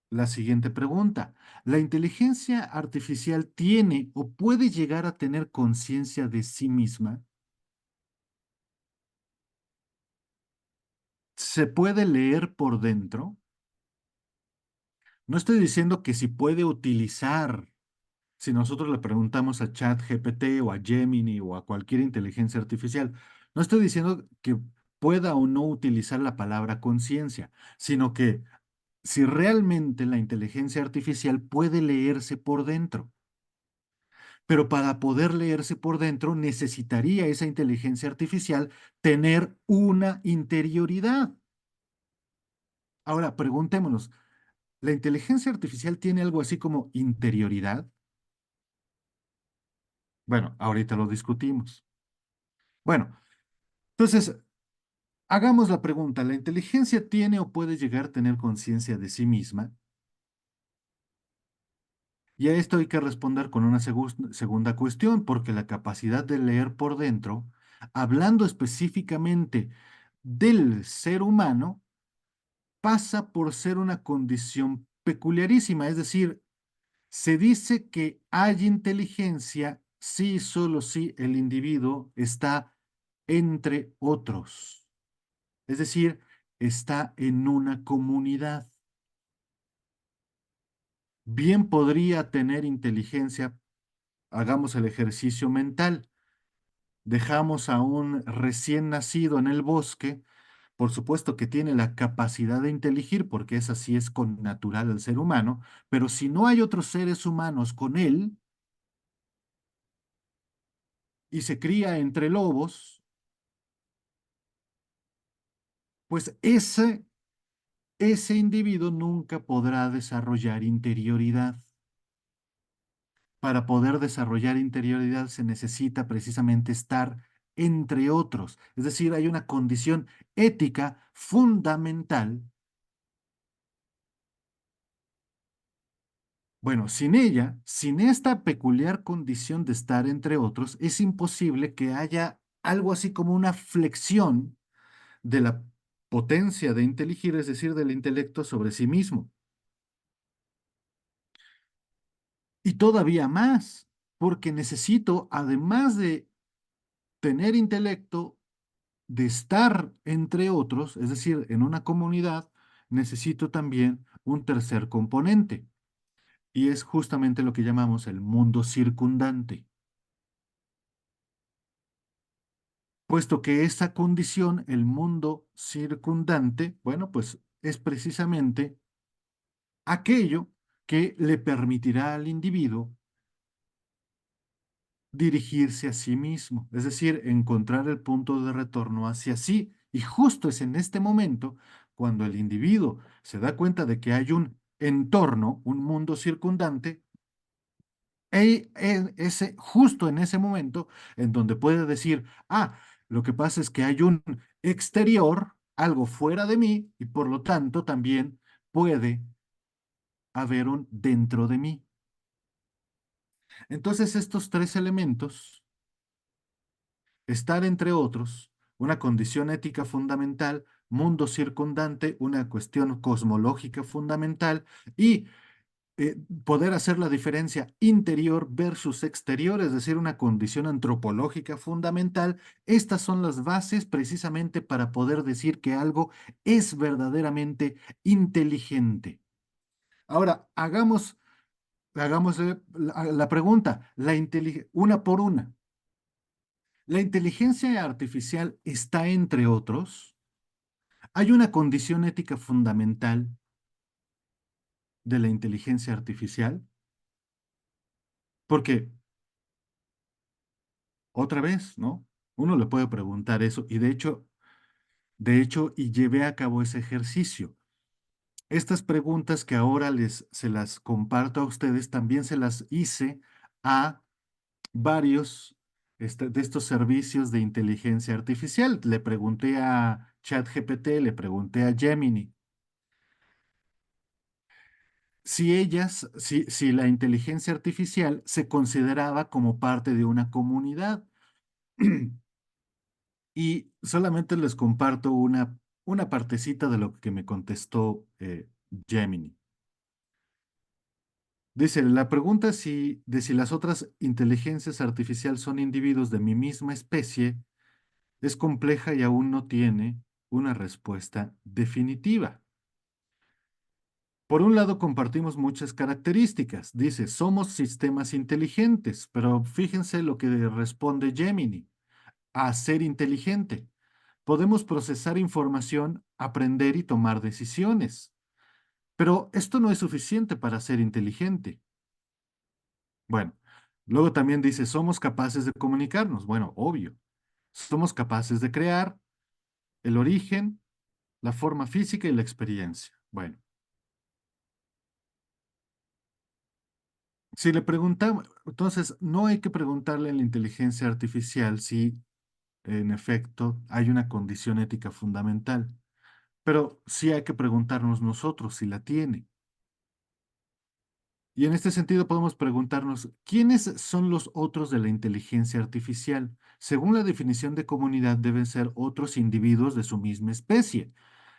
la siguiente pregunta. ¿La inteligencia artificial tiene o puede llegar a tener conciencia de sí misma? ¿Se puede leer por dentro? No estoy diciendo que si puede utilizar, si nosotros le preguntamos a ChatGPT o a Gemini o a cualquier inteligencia artificial, no estoy diciendo que pueda o no utilizar la palabra conciencia, sino que si realmente la inteligencia artificial puede leerse por dentro. Pero para poder leerse por dentro necesitaría esa inteligencia artificial tener una interioridad. Ahora, preguntémonos, ¿la inteligencia artificial tiene algo así como interioridad? Bueno, ahorita lo discutimos. Bueno, entonces, hagamos la pregunta, ¿la inteligencia tiene o puede llegar a tener conciencia de sí misma? Y a esto hay que responder con una segunda cuestión, porque la capacidad de leer por dentro, hablando específicamente del ser humano, pasa por ser una condición peculiarísima, es decir, se dice que hay inteligencia si y solo si el individuo está entre otros, es decir, está en una comunidad. Bien podría tener inteligencia, hagamos el ejercicio mental, dejamos a un recién nacido en el bosque, por supuesto que tiene la capacidad de inteligir, porque esa sí es con natural al ser humano, pero si no hay otros seres humanos con él y se cría entre lobos, pues ese individuo nunca podrá desarrollar interioridad. Para poder desarrollar interioridad se necesita precisamente estar entre otros, es decir, hay una condición ética fundamental. Bueno, sin ella, sin esta peculiar condición de estar entre otros, es imposible que haya algo así como una flexión de la potencia de inteligir, es decir, del intelecto sobre sí mismo. Y todavía más, porque necesito, además de tener intelecto, de estar entre otros, es decir, en una comunidad, necesito también un tercer componente, y es justamente lo que llamamos el mundo circundante. Puesto que esa condición, el mundo circundante, bueno, pues es precisamente aquello que le permitirá al individuo dirigirse a sí mismo, es decir, encontrar el punto de retorno hacia sí. Y justo es en este momento cuando el individuo se da cuenta de que hay un entorno, un mundo circundante, justo en ese momento en donde puede decir, ah, lo que pasa es que hay un exterior, algo fuera de mí, y por lo tanto también puede haber un dentro de mí. Entonces estos tres elementos, estar entre otros, una condición ética fundamental, mundo circundante, una cuestión cosmológica fundamental, y poder hacer la diferencia interior versus exterior, es decir, una condición antropológica fundamental. Estas son las bases precisamente para poder decir que algo es verdaderamente inteligente. Ahora, hagamos hagamos la pregunta, una por una. ¿La inteligencia artificial está entre otros? ¿Hay una condición ética fundamental de la inteligencia artificial? Porque, otra vez, ¿no? Uno le puede preguntar eso y y llevé a cabo ese ejercicio. Estas preguntas que ahora se las comparto a ustedes, también se las hice a varios de estos servicios de inteligencia artificial. Le pregunté a ChatGPT, le pregunté a Gemini, si la inteligencia artificial se consideraba como parte de una comunidad. Y solamente les comparto una partecita de lo que me contestó Gemini. Dice, la pregunta de si las otras inteligencias artificiales son individuos de mi misma especie es compleja y aún no tiene una respuesta definitiva. Por un lado, compartimos muchas características. Dice, somos sistemas inteligentes, pero fíjense lo que responde Gemini. A ser inteligente. Podemos procesar información, aprender y tomar decisiones. Pero esto no es suficiente para ser inteligente. Bueno, luego también dice, somos capaces de comunicarnos. Bueno, obvio. Somos capaces de crear el origen, la forma física y la experiencia. Bueno, si le preguntamos, entonces no hay que preguntarle a la inteligencia artificial si en efecto hay una condición ética fundamental, pero sí hay que preguntarnos nosotros si la tiene. Y en este sentido podemos preguntarnos, ¿quiénes son los otros de la inteligencia artificial? Según la definición de comunidad, deben ser otros individuos de su misma especie.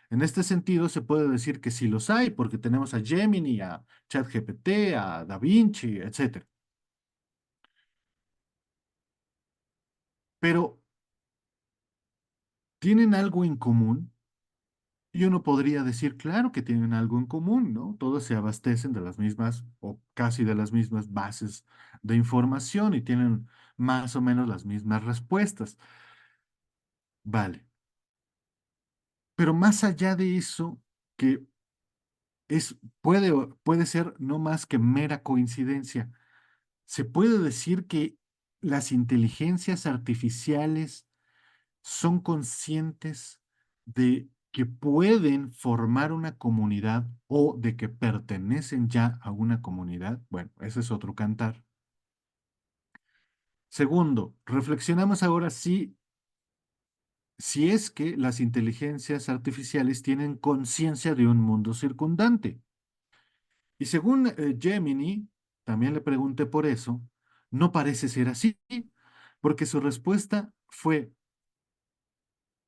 En este sentido, se puede decir que sí los hay, porque tenemos a Gemini, a ChatGPT, a Da Vinci, etc. Pero, ¿tienen algo en común? Y uno podría decir, claro que tienen algo en común, ¿no? Todos se abastecen de las mismas o casi de las mismas bases de información y tienen más o menos las mismas respuestas. Vale. Pero más allá de eso, que puede ser no más que mera coincidencia, se puede decir que las inteligencias artificiales son conscientes de que pueden formar una comunidad o de que pertenecen ya a una comunidad. Bueno, ese es otro cantar. Segundo, reflexionamos ahora si es que las inteligencias artificiales tienen conciencia de un mundo circundante. Y según Gemini, también le pregunté por eso, no parece ser así, porque su respuesta fue,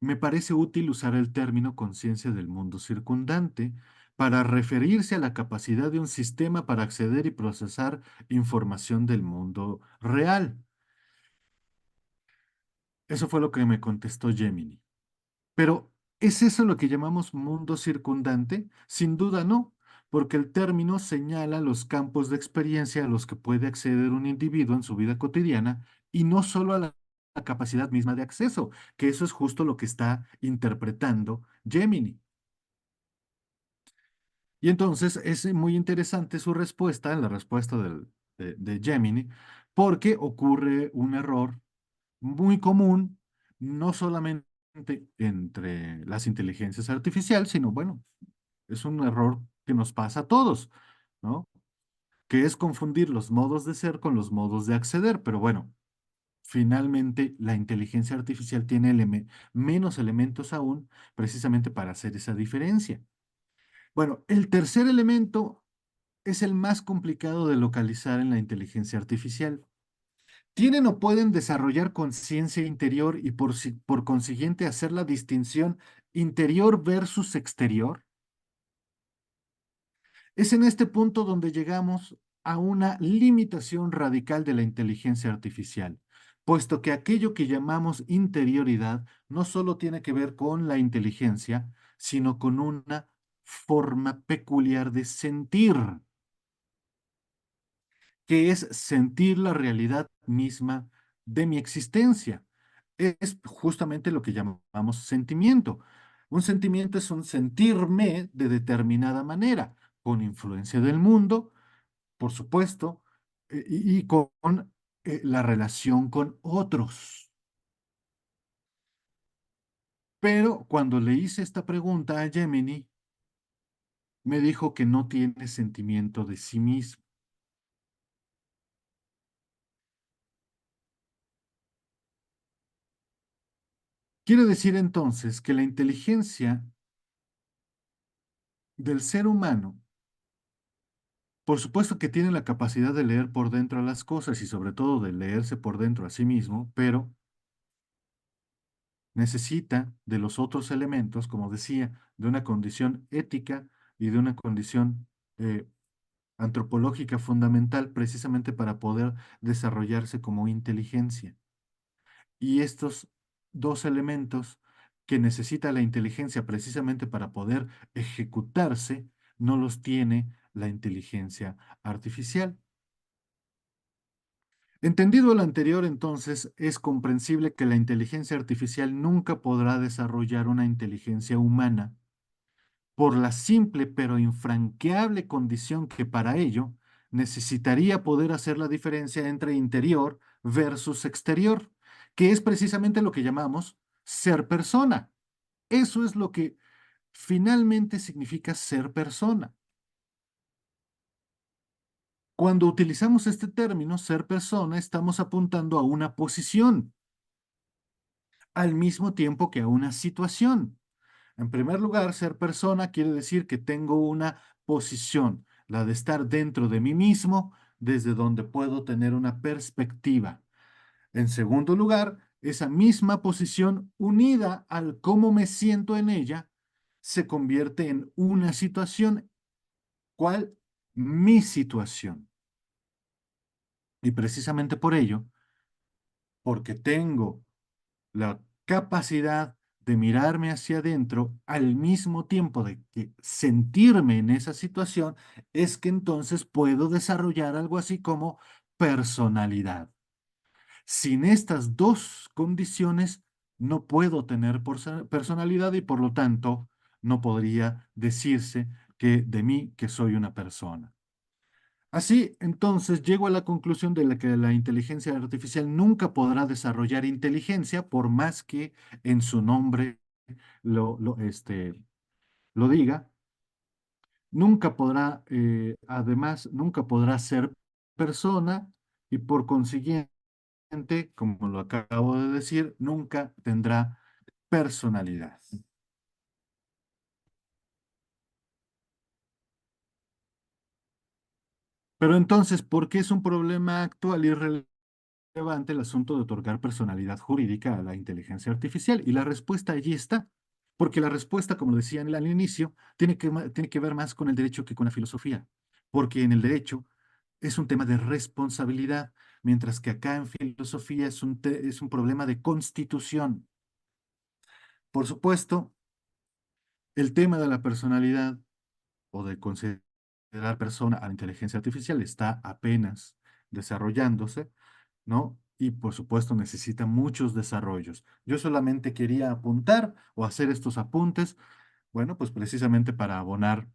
me parece útil usar el término conciencia del mundo circundante para referirse a la capacidad de un sistema para acceder y procesar información del mundo real. Eso fue lo que me contestó Gemini. Pero, ¿es eso lo que llamamos mundo circundante? Sin duda no, porque el término señala los campos de experiencia a los que puede acceder un individuo en su vida cotidiana y no solo a la capacidad misma de acceso, que eso es justo lo que está interpretando Gemini. Y entonces es muy interesante su respuesta, la respuesta de Gemini, porque ocurre un error muy común, no solamente entre las inteligencias artificiales, sino, bueno, es un error que nos pasa a todos, ¿no? Que es confundir los modos de ser con los modos de acceder, pero bueno, finalmente la inteligencia artificial tiene menos elementos aún precisamente para hacer esa diferencia. Bueno, el tercer elemento es el más complicado de localizar en la inteligencia artificial. ¿Tienen o pueden desarrollar conciencia interior y por consiguiente hacer la distinción interior versus exterior? Es en este punto donde llegamos a una limitación radical de la inteligencia artificial, puesto que aquello que llamamos interioridad no solo tiene que ver con la inteligencia, sino con una forma peculiar de sentir. que es sentir la realidad misma de mi existencia. Es justamente lo que llamamos sentimiento. Un sentimiento es un sentirme de determinada manera, con influencia del mundo, por supuesto, y con la relación con otros. Pero cuando le hice esta pregunta a Gemini, me dijo que no tiene sentimiento de sí mismo. Quiere decir entonces que la inteligencia del ser humano, por supuesto que tiene la capacidad de leer por dentro las cosas y sobre todo de leerse por dentro a sí mismo, pero necesita de los otros elementos, como decía, de una condición ética y de una condición antropológica fundamental precisamente para poder desarrollarse como inteligencia. Y estos dos elementos que necesita la inteligencia precisamente para poder ejecutarse, no los tiene la inteligencia artificial. Entendido lo anterior, entonces, es comprensible que la inteligencia artificial nunca podrá desarrollar una inteligencia humana por la simple pero infranqueable condición que para ello necesitaría poder hacer la diferencia entre interior versus exterior, que es precisamente lo que llamamos ser persona. Eso es lo que finalmente significa ser persona. Cuando utilizamos este término, ser persona, estamos apuntando a una posición, al mismo tiempo que a una situación. En primer lugar, ser persona quiere decir que tengo una posición, la de estar dentro de mí mismo, desde donde puedo tener una perspectiva. En segundo lugar, esa misma posición unida al cómo me siento en ella, se convierte en una situación. ¿Cuál? Mi situación. Y precisamente por ello, porque tengo la capacidad de mirarme hacia adentro al mismo tiempo de que sentirme en esa situación, es que entonces puedo desarrollar algo así como personalidad. Sin estas dos condiciones, no puedo tener personalidad y por lo tanto no podría decirse que de mí que soy una persona. Así, entonces, llego a la conclusión de que la inteligencia artificial nunca podrá desarrollar inteligencia por más que en su nombre lo diga. Nunca podrá, además, nunca podrá ser persona y por consiguiente, como lo acabo de decir, nunca tendrá personalidad. Pero entonces, ¿por qué es un problema actual y relevante el asunto de otorgar personalidad jurídica a la inteligencia artificial? Y la respuesta allí está, porque la respuesta, como decía al inicio, tiene que ver más con el derecho que con la filosofía, porque en el derecho es un tema de responsabilidad, mientras que acá en filosofía es un problema de constitución. Por supuesto, el tema de la personalidad o de considerar persona a la inteligencia artificial está apenas desarrollándose, ¿no? Y por supuesto necesita muchos desarrollos. Yo solamente quería apuntar o hacer estos apuntes, bueno, pues precisamente para abonar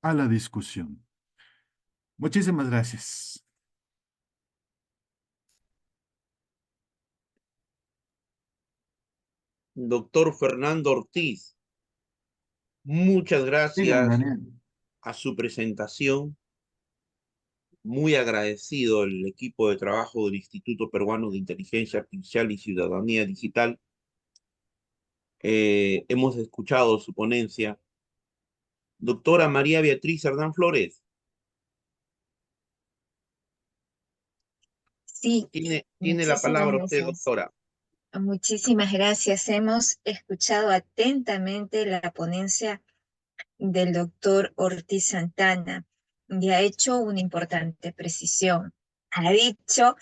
a la discusión. Muchísimas gracias. Doctor Fernando Ortiz, muchas Dígame, gracias Daniel. a su presentación. Muy agradecido el equipo de trabajo del Instituto Peruano de Inteligencia Artificial y Ciudadanía Digital. Hemos escuchado su ponencia. Doctora María Beatriz Hernán Flores, Sí, tiene la muchísimas palabra usted, gracias. doctora. Muchísimas gracias. Hemos escuchado atentamente la ponencia del doctor Ortiz Santana y ha hecho una importante precisión. Ha dicho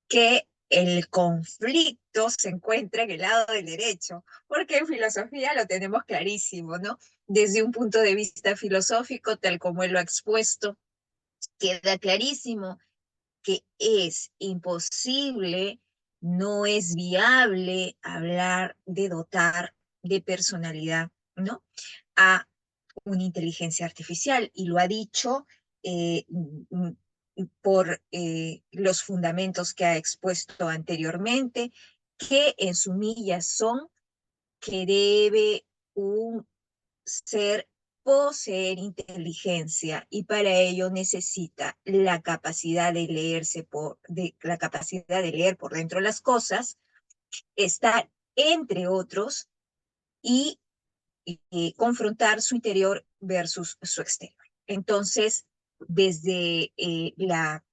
que el conflicto se encuentra en el lado del derecho, porque en filosofía lo tenemos clarísimo, ¿no? Desde un punto de vista filosófico, tal como él lo ha expuesto, queda clarísimo que es imposible, no es viable hablar de dotar de personalidad, ¿no?, a una inteligencia artificial, y lo ha dicho por los fundamentos que ha expuesto anteriormente, que en su milla son que debe un ser poseer inteligencia, y para ello necesita la capacidad de la capacidad de leer por dentro las cosas, estar entre otros y confrontar su interior versus su exterior. Entonces, desde la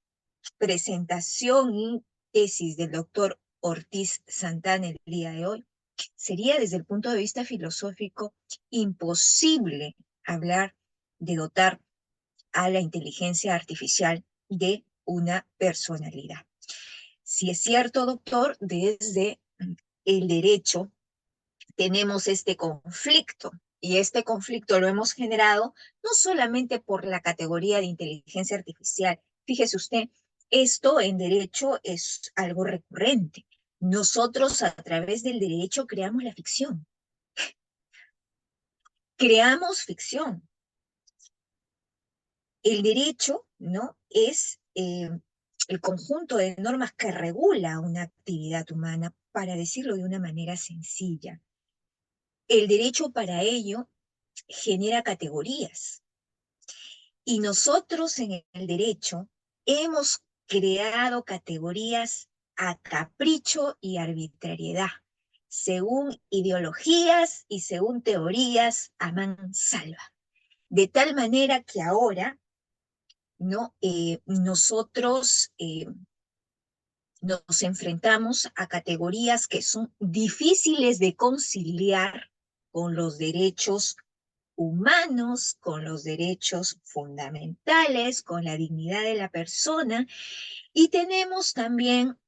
presentación y tesis del doctor Ortiz Santana el día de hoy, sería desde el punto de vista filosófico imposible hablar de dotar a la inteligencia artificial de una personalidad. Si es cierto, doctor, desde el derecho tenemos este conflicto, y este conflicto lo hemos generado no solamente por la categoría de inteligencia artificial. Fíjese usted, esto en derecho es algo recurrente. Nosotros a través del derecho creamos la ficción. Creamos ficción. El derecho, ¿no?, es el conjunto de normas que regula una actividad humana, para decirlo de una manera sencilla. El derecho para ello genera categorías. Y nosotros en el derecho hemos creado categorías a capricho y arbitrariedad, según ideologías y según teorías a mansalva. De tal manera que ahora, ¿no?, nosotros nos enfrentamos a categorías que son difíciles de conciliar con los derechos humanos, con los derechos fundamentales, con la dignidad de la persona, y tenemos también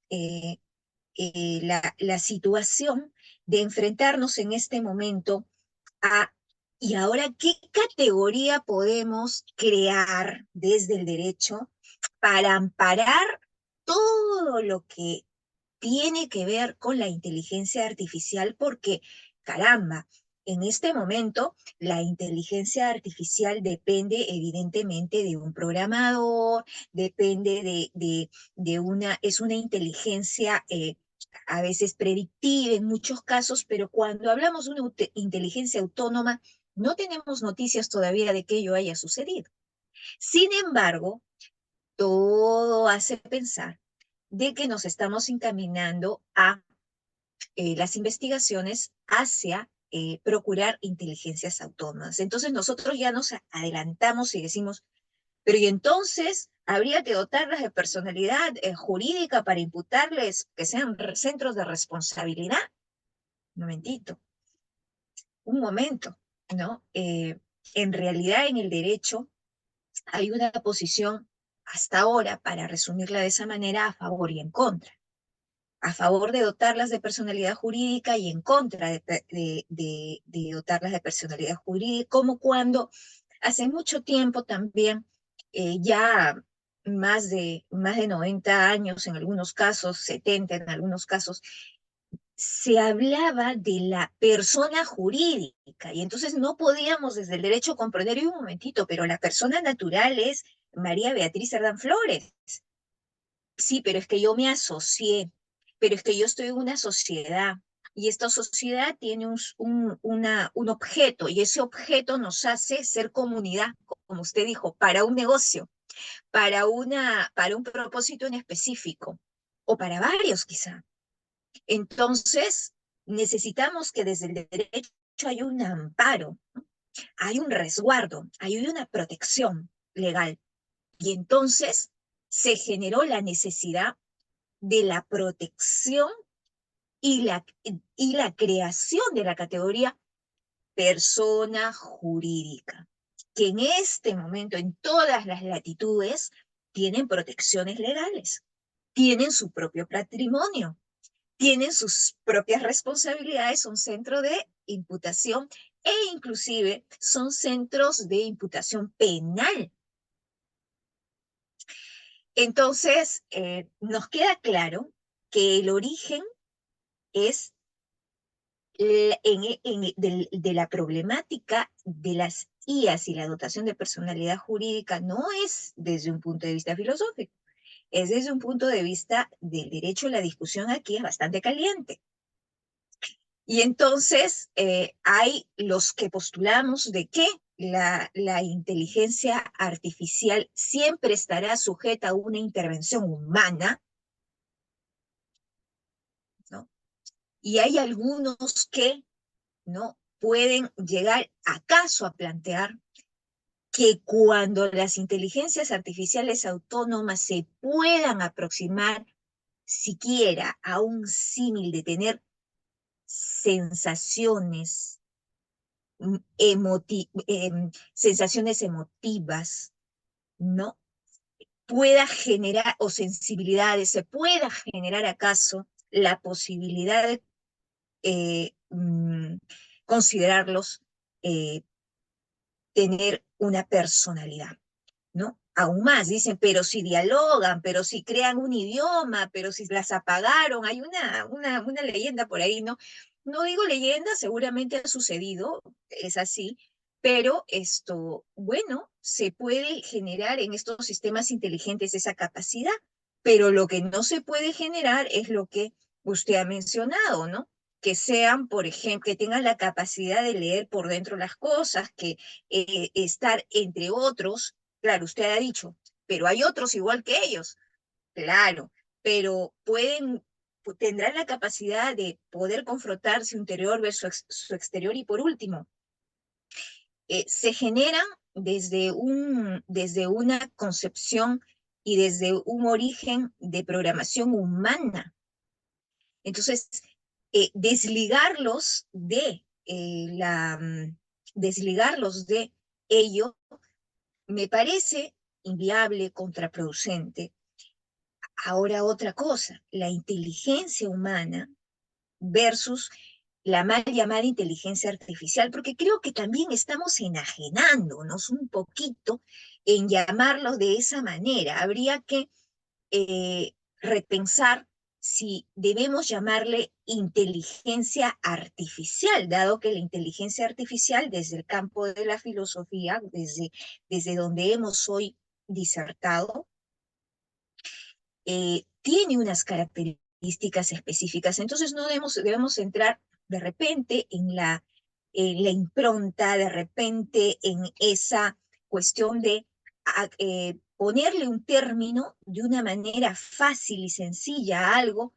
la situación de enfrentarnos en este momento a, ¿y ahora qué categoría podemos crear desde el derecho para amparar todo lo que tiene que ver con la inteligencia artificial? Porque, caramba, en este momento la inteligencia artificial depende evidentemente de un programador, depende es una inteligencia a veces predictiva en muchos casos, pero cuando hablamos de una inteligencia autónoma, no tenemos noticias todavía de que ello haya sucedido. Sin embargo, todo hace pensar de que nos estamos encaminando a las investigaciones hacia procurar inteligencias autónomas. Entonces nosotros ya nos adelantamos y decimos, pero y entonces habría que dotarlas de personalidad jurídica para imputarles que sean centros de responsabilidad. Un momentito, un momento, ¿no? En realidad en el derecho hay una posición hasta ahora, para resumirla de esa manera, a favor y en contra. A favor de dotarlas de personalidad jurídica y en contra de dotarlas de personalidad jurídica, como cuando hace mucho tiempo también, ya más de 90 años en algunos casos, 70 en algunos casos, se hablaba de la persona jurídica, y entonces no podíamos desde el derecho comprender, y un momentito, pero la persona natural es María Beatriz Cerdán Flores. Sí, pero es que yo me asocié, pero es que yo estoy en una sociedad, y esta sociedad tiene un objeto, y ese objeto nos hace ser comunidad, como usted dijo, para un negocio, para un propósito en específico, o para varios quizá. Entonces, necesitamos que desde el derecho haya un amparo, ¿no?, hay un resguardo, hay una protección legal. Y entonces se generó la necesidad de la protección y la creación de la categoría persona jurídica, que en este momento, en todas las latitudes, tienen protecciones legales, tienen su propio patrimonio, tienen sus propias responsabilidades, son centro de imputación e inclusive son centros de imputación penal. Entonces, nos queda claro que el origen es de la problemática de las IAs y la dotación de personalidad jurídica no es desde un punto de vista filosófico, es desde un punto de vista del derecho. La discusión aquí es bastante caliente. Y entonces hay los que postulamos de que la inteligencia artificial siempre estará sujeta a una intervención humana, ¿no? Y hay algunos que no pueden llegar acaso a plantear que cuando las inteligencias artificiales autónomas se puedan aproximar siquiera a un símil de tener sensaciones, sensaciones emotivas, ¿no? Pueda generar, o sensibilidades, se pueda generar acaso la posibilidad de considerarlos tener una personalidad, ¿no? Aún más, dicen, pero si dialogan, pero si crean un idioma, pero si las apagaron, hay una leyenda por ahí, ¿no? No digo leyenda, seguramente ha sucedido, es así, pero esto, bueno, se puede generar en estos sistemas inteligentes esa capacidad, pero lo que no se puede generar es lo que usted ha mencionado, ¿no? Que sean, por ejemplo, que tengan la capacidad de leer por dentro las cosas, que estar entre otros. Claro, usted ha dicho, pero hay otros igual que ellos. Claro, pero tendrán la capacidad de poder confrontar su interior versus su exterior. Y por último, se generan desde una concepción y desde un origen de programación humana. Entonces, desligarlos de ello me parece inviable, contraproducente. Ahora otra cosa, la inteligencia humana versus la mal llamada inteligencia artificial, porque creo que también estamos enajenándonos un poquito en llamarlo de esa manera. Habría que repensar si debemos llamarle inteligencia artificial, dado que la inteligencia artificial desde el campo de la filosofía, desde donde hemos hoy disertado, tiene unas características específicas. Entonces no debemos entrar de repente en la impronta, de repente en esa cuestión de ponerle un término de una manera fácil y sencilla a algo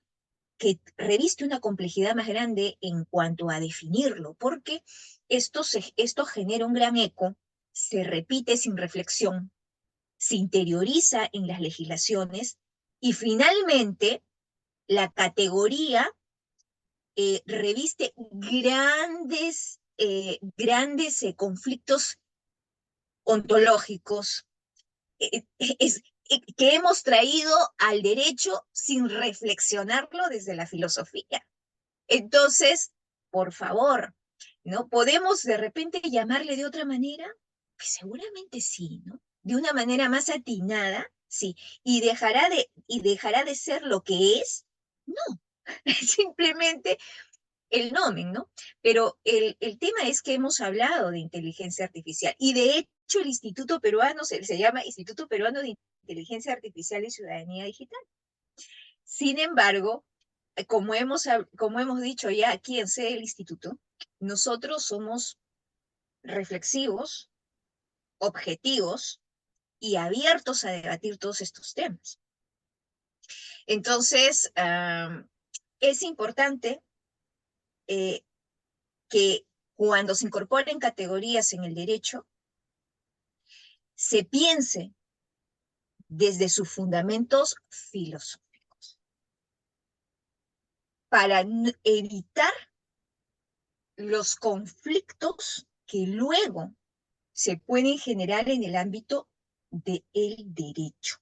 que reviste una complejidad más grande en cuanto a definirlo, porque esto genera un gran eco, se repite sin reflexión, se interioriza en las legislaciones y finalmente la categoría reviste grandes conflictos ontológicos que hemos traído al derecho sin reflexionarlo desde la filosofía. Entonces, por favor, ¿no? ¿Podemos de repente llamarle de otra manera? Pues seguramente sí, ¿no? De una manera más atinada, sí. ¿Y dejará de ser lo que es? No, simplemente el nomen, ¿no? Pero el tema es que hemos hablado de inteligencia artificial y de hecho el Instituto Peruano se llama Instituto Peruano de Inteligencia Artificial y Ciudadanía Digital. Sin embargo, como hemos dicho ya aquí en sede del instituto, nosotros somos reflexivos, objetivos y abiertos a debatir todos estos temas. Entonces, es importante que cuando se incorporen categorías en el derecho, se piense desde sus fundamentos filosóficos para evitar los conflictos que luego se pueden generar en el ámbito del derecho.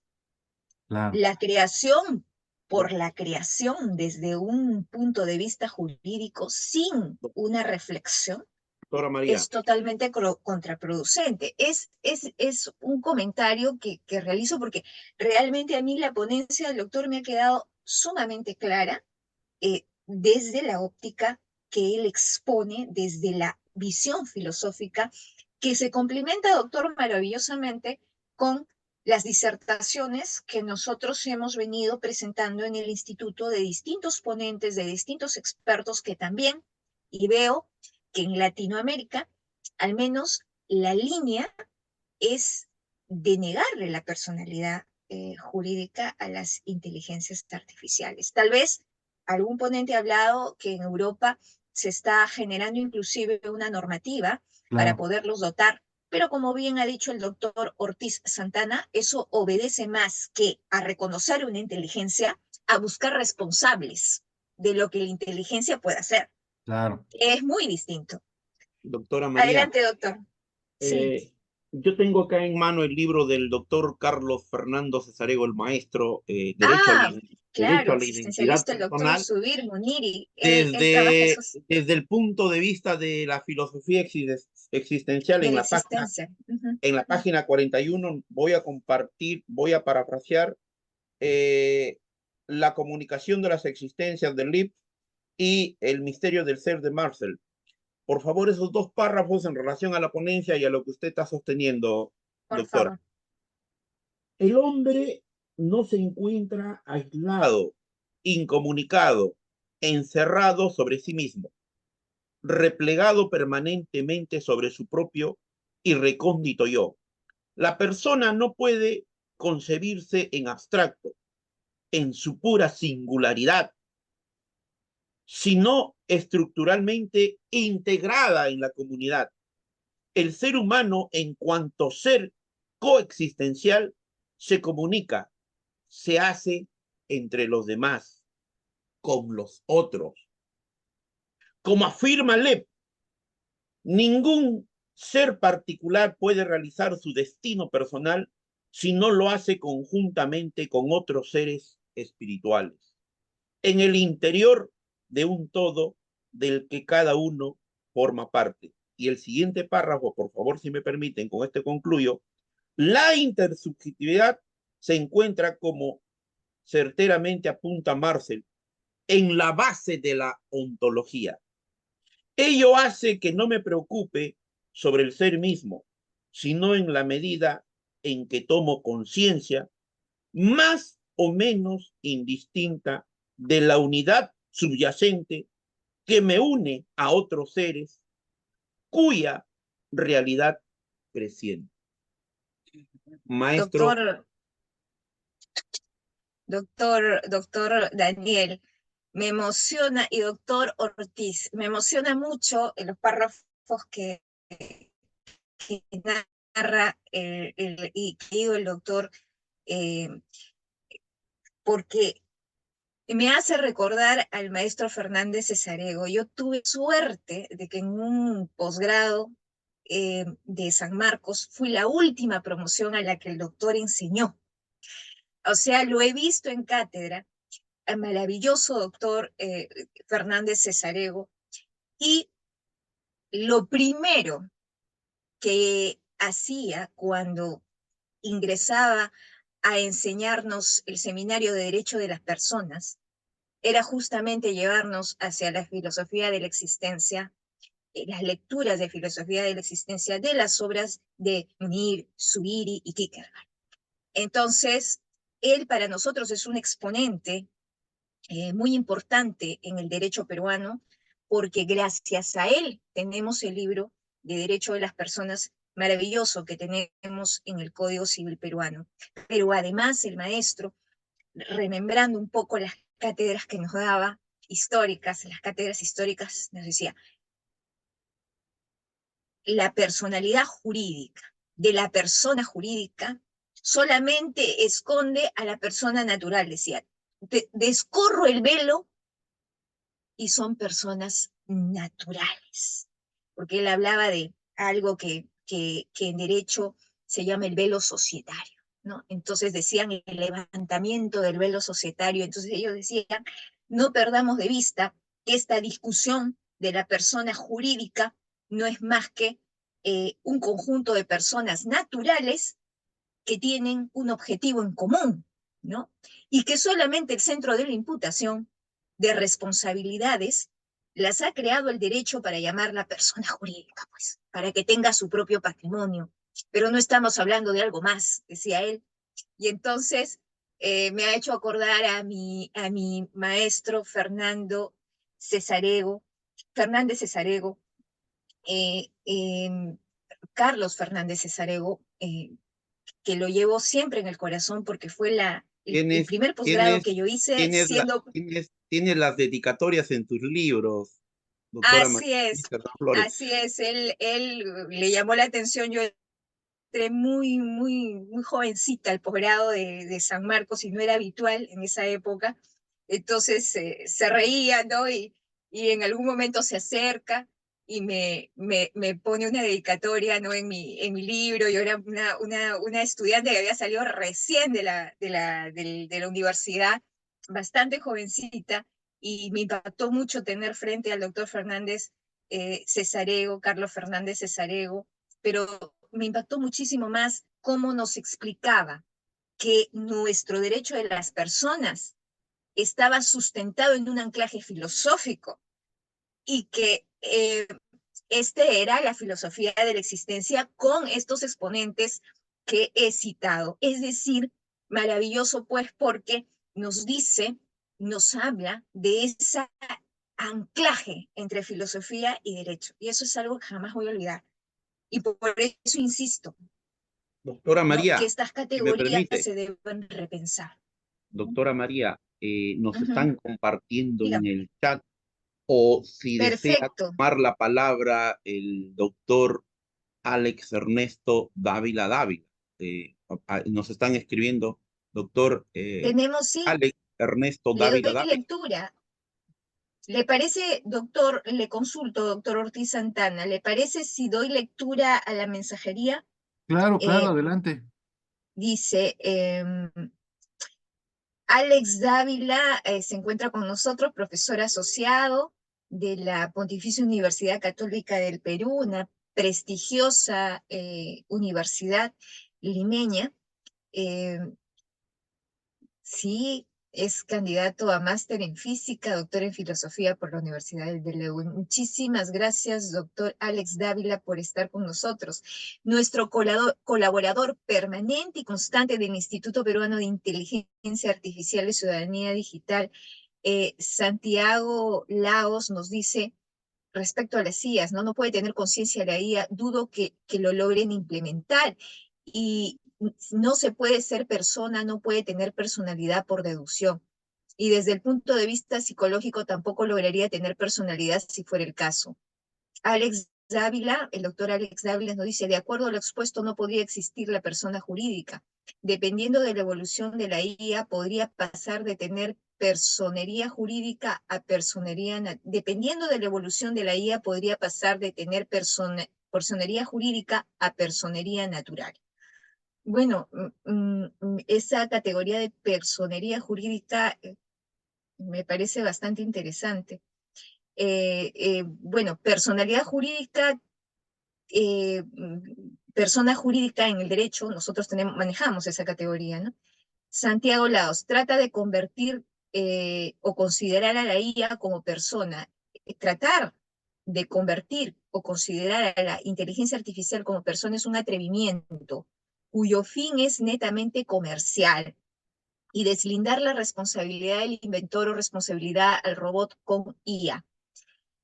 Claro. La creación por la creación desde un punto de vista jurídico sin una reflexión doctora María. es totalmente contraproducente. Es un comentario que realizo porque realmente a mí la ponencia del doctor me ha quedado sumamente clara desde la óptica que él expone, desde la visión filosófica, que se complementa, doctor, maravillosamente con las disertaciones que nosotros hemos venido presentando en el instituto de distintos ponentes, de distintos expertos que también, y veo que en Latinoamérica, al menos la línea es de negarle la personalidad jurídica a las inteligencias artificiales. Tal vez algún ponente ha hablado que en Europa se está generando inclusive una normativa para Claro, poderlos dotar, pero como bien ha dicho el doctor Ortiz Santana, eso obedece más que a reconocer una inteligencia, a buscar responsables de lo que la inteligencia puede hacer. claro. Es muy distinto. Doctora María, Adelante, doctor. Sí. yo tengo acá en mano el libro del doctor Carlos Fernando Cesarego, el maestro, Ah, Derecho claro, a la Identidad existencialista el doctor Personal, Subir Muniri. Él trabaja desde, esos desde el punto de vista de la filosofía existencial de la existencia. Ujú. en la página 41. Voy a compartir, voy a parafrasear eh, la comunicación de las existencias de Lip y el misterio del ser de Marcel. Por favor, esos dos párrafos en relación a la ponencia y a lo que usted está sosteniendo, Por doctora. favor. El hombre no se encuentra aislado, incomunicado, encerrado sobre sí mismo, replegado permanentemente sobre su propio y recóndito yo. La persona no puede concebirse en abstracto, en su pura singularidad, sino estructuralmente integrada en la comunidad. El ser humano, en cuanto ser coexistencial, se comunica, se hace entre los demás, con los otros. Como afirma Lev, ningún ser particular puede realizar su destino personal si no lo hace conjuntamente con otros seres espirituales, en el interior de un todo del que cada uno forma parte. Y el siguiente párrafo, por favor, si me permiten, con este concluyo. La intersubjetividad se encuentra, como certeramente apunta Marcel, en la base de la ontología. Ello hace que no me preocupe sobre el ser mismo, sino en la medida en que tomo conciencia, más o menos indistinta, de la unidad subyacente que me une a otros seres, cuya realidad creciente. Maestro, Doctor, doctor Daniel, me emociona, y doctor Ortiz, me emociona mucho en los párrafos que, que narra y que digo el doctor, eh, porque me hace recordar al maestro Fernández Cesarego. Yo tuve suerte de que en un posgrado de San Marcos fui la última promoción a la que el doctor enseñó. O sea, lo he visto en cátedra, al maravilloso doctor Fernández Cesarego, y lo primero que hacía cuando ingresaba a enseñarnos el seminario de Derecho de las Personas era justamente llevarnos hacia la filosofía de la existencia, las lecturas de filosofía de la existencia de las obras de Munir, Zubiri y Kierkegaard. Entonces, él para nosotros es un exponente muy importante en el derecho peruano, porque gracias a él tenemos el libro de Derecho de las Personas maravilloso que tenemos en el Código Civil peruano. Pero además el maestro, remembrando un poco las cátedras que nos daba, históricas, las cátedras históricas, nos decía, la personalidad jurídica de la persona jurídica solamente esconde a la persona natural, decía. Descorro el velo y son personas naturales, porque él hablaba de algo que en derecho se llama el velo societario, ¿no? Entonces decían el levantamiento del velo societario, entonces ellos decían, no perdamos de vista que esta discusión de la persona jurídica no es más que un conjunto de personas naturales que tienen un objetivo en común, ¿no? Y que solamente el centro de la imputación de responsabilidades las ha creado el derecho para llamarla persona jurídica, pues, para que tenga su propio patrimonio. Pero no estamos hablando de algo más, decía él. Y entonces me ha hecho acordar a mi maestro Fernández Cesarego, Carlos Fernández Cesarego, que lo llevo siempre en el corazón porque fue el Tienes, primer posgrado tienes, que yo hice siendo... tienes las dedicatorias en tus libros, doctora María Flores. Así es, él le llamó la atención, yo entré muy jovencita al posgrado de San Marcos y no era habitual en esa época, entonces se reía, ¿no? Y en algún momento se acerca y me pone una dedicatoria, ¿no? En mi libro. Yo era una estudiante que había salido recién de la universidad, bastante jovencita, y me impactó mucho tener frente al doctor Fernández Cesarego, Carlos Fernández Cesarego, pero me impactó muchísimo más cómo nos explicaba que nuestro derecho de las personas estaba sustentado en un anclaje filosófico y que este era la filosofía de la existencia con estos exponentes que he citado. Es decir, maravilloso pues porque nos dice, nos habla de ese anclaje entre filosofía y derecho. Y eso es algo que jamás voy a olvidar. Y por eso insisto, Doctora ¿no? Que María, estas si me categorías permite, se deben repensar. doctora María, nos Ujú. están compartiendo en Dígame. el chat, o si desea Perfecto. tomar la palabra el doctor Alex Ernesto Dávila. Nos están escribiendo, doctor Tenemos, sí, Alex Ernesto le Dávila. doy lectura. ¿Le parece, doctor, le consulto, doctor Ortiz Santana, ¿le parece si doy lectura a la mensajería? Claro, claro, Eh, adelante. dice, Alex Dávila se encuentra con nosotros, profesor asociado de la Pontificia Universidad Católica del Perú, una prestigiosa universidad limeña. Eh, Sí, es candidato a máster en física, doctor en filosofía por la Universidad de León. Muchísimas gracias, doctor Alex Dávila, por estar con nosotros. Nuestro colaborador permanente y constante del Instituto Peruano de Inteligencia Artificial y Ciudadanía Digital, Santiago Laos, nos dice respecto a las IAs, ¿no? No puede tener conciencia de la IA, dudo que lo logren implementar. Y no se puede ser persona, no puede tener personalidad por deducción. Y desde el punto de vista psicológico tampoco lograría tener personalidad si fuera el caso. Alex Dávila, el doctor Alex Dávila nos dice, de acuerdo a lo expuesto, no podría existir la persona jurídica. Dependiendo de la evolución de la IA, podría pasar de tener personería jurídica a personería, dependiendo de la evolución de la IA, podría pasar de tener personería jurídica a personería natural. Bueno, esa categoría de personería jurídica me parece bastante interesante. Bueno, personalidad jurídica, persona jurídica en el derecho, nosotros manejamos esa categoría, ¿no? Santiago Laos trata de convertir o considerar a la IA como persona. Tratar de convertir o considerar a la inteligencia artificial como persona es un atrevimiento cuyo fin es netamente comercial, y deslindar la responsabilidad del inventor o responsabilidad al robot con IA.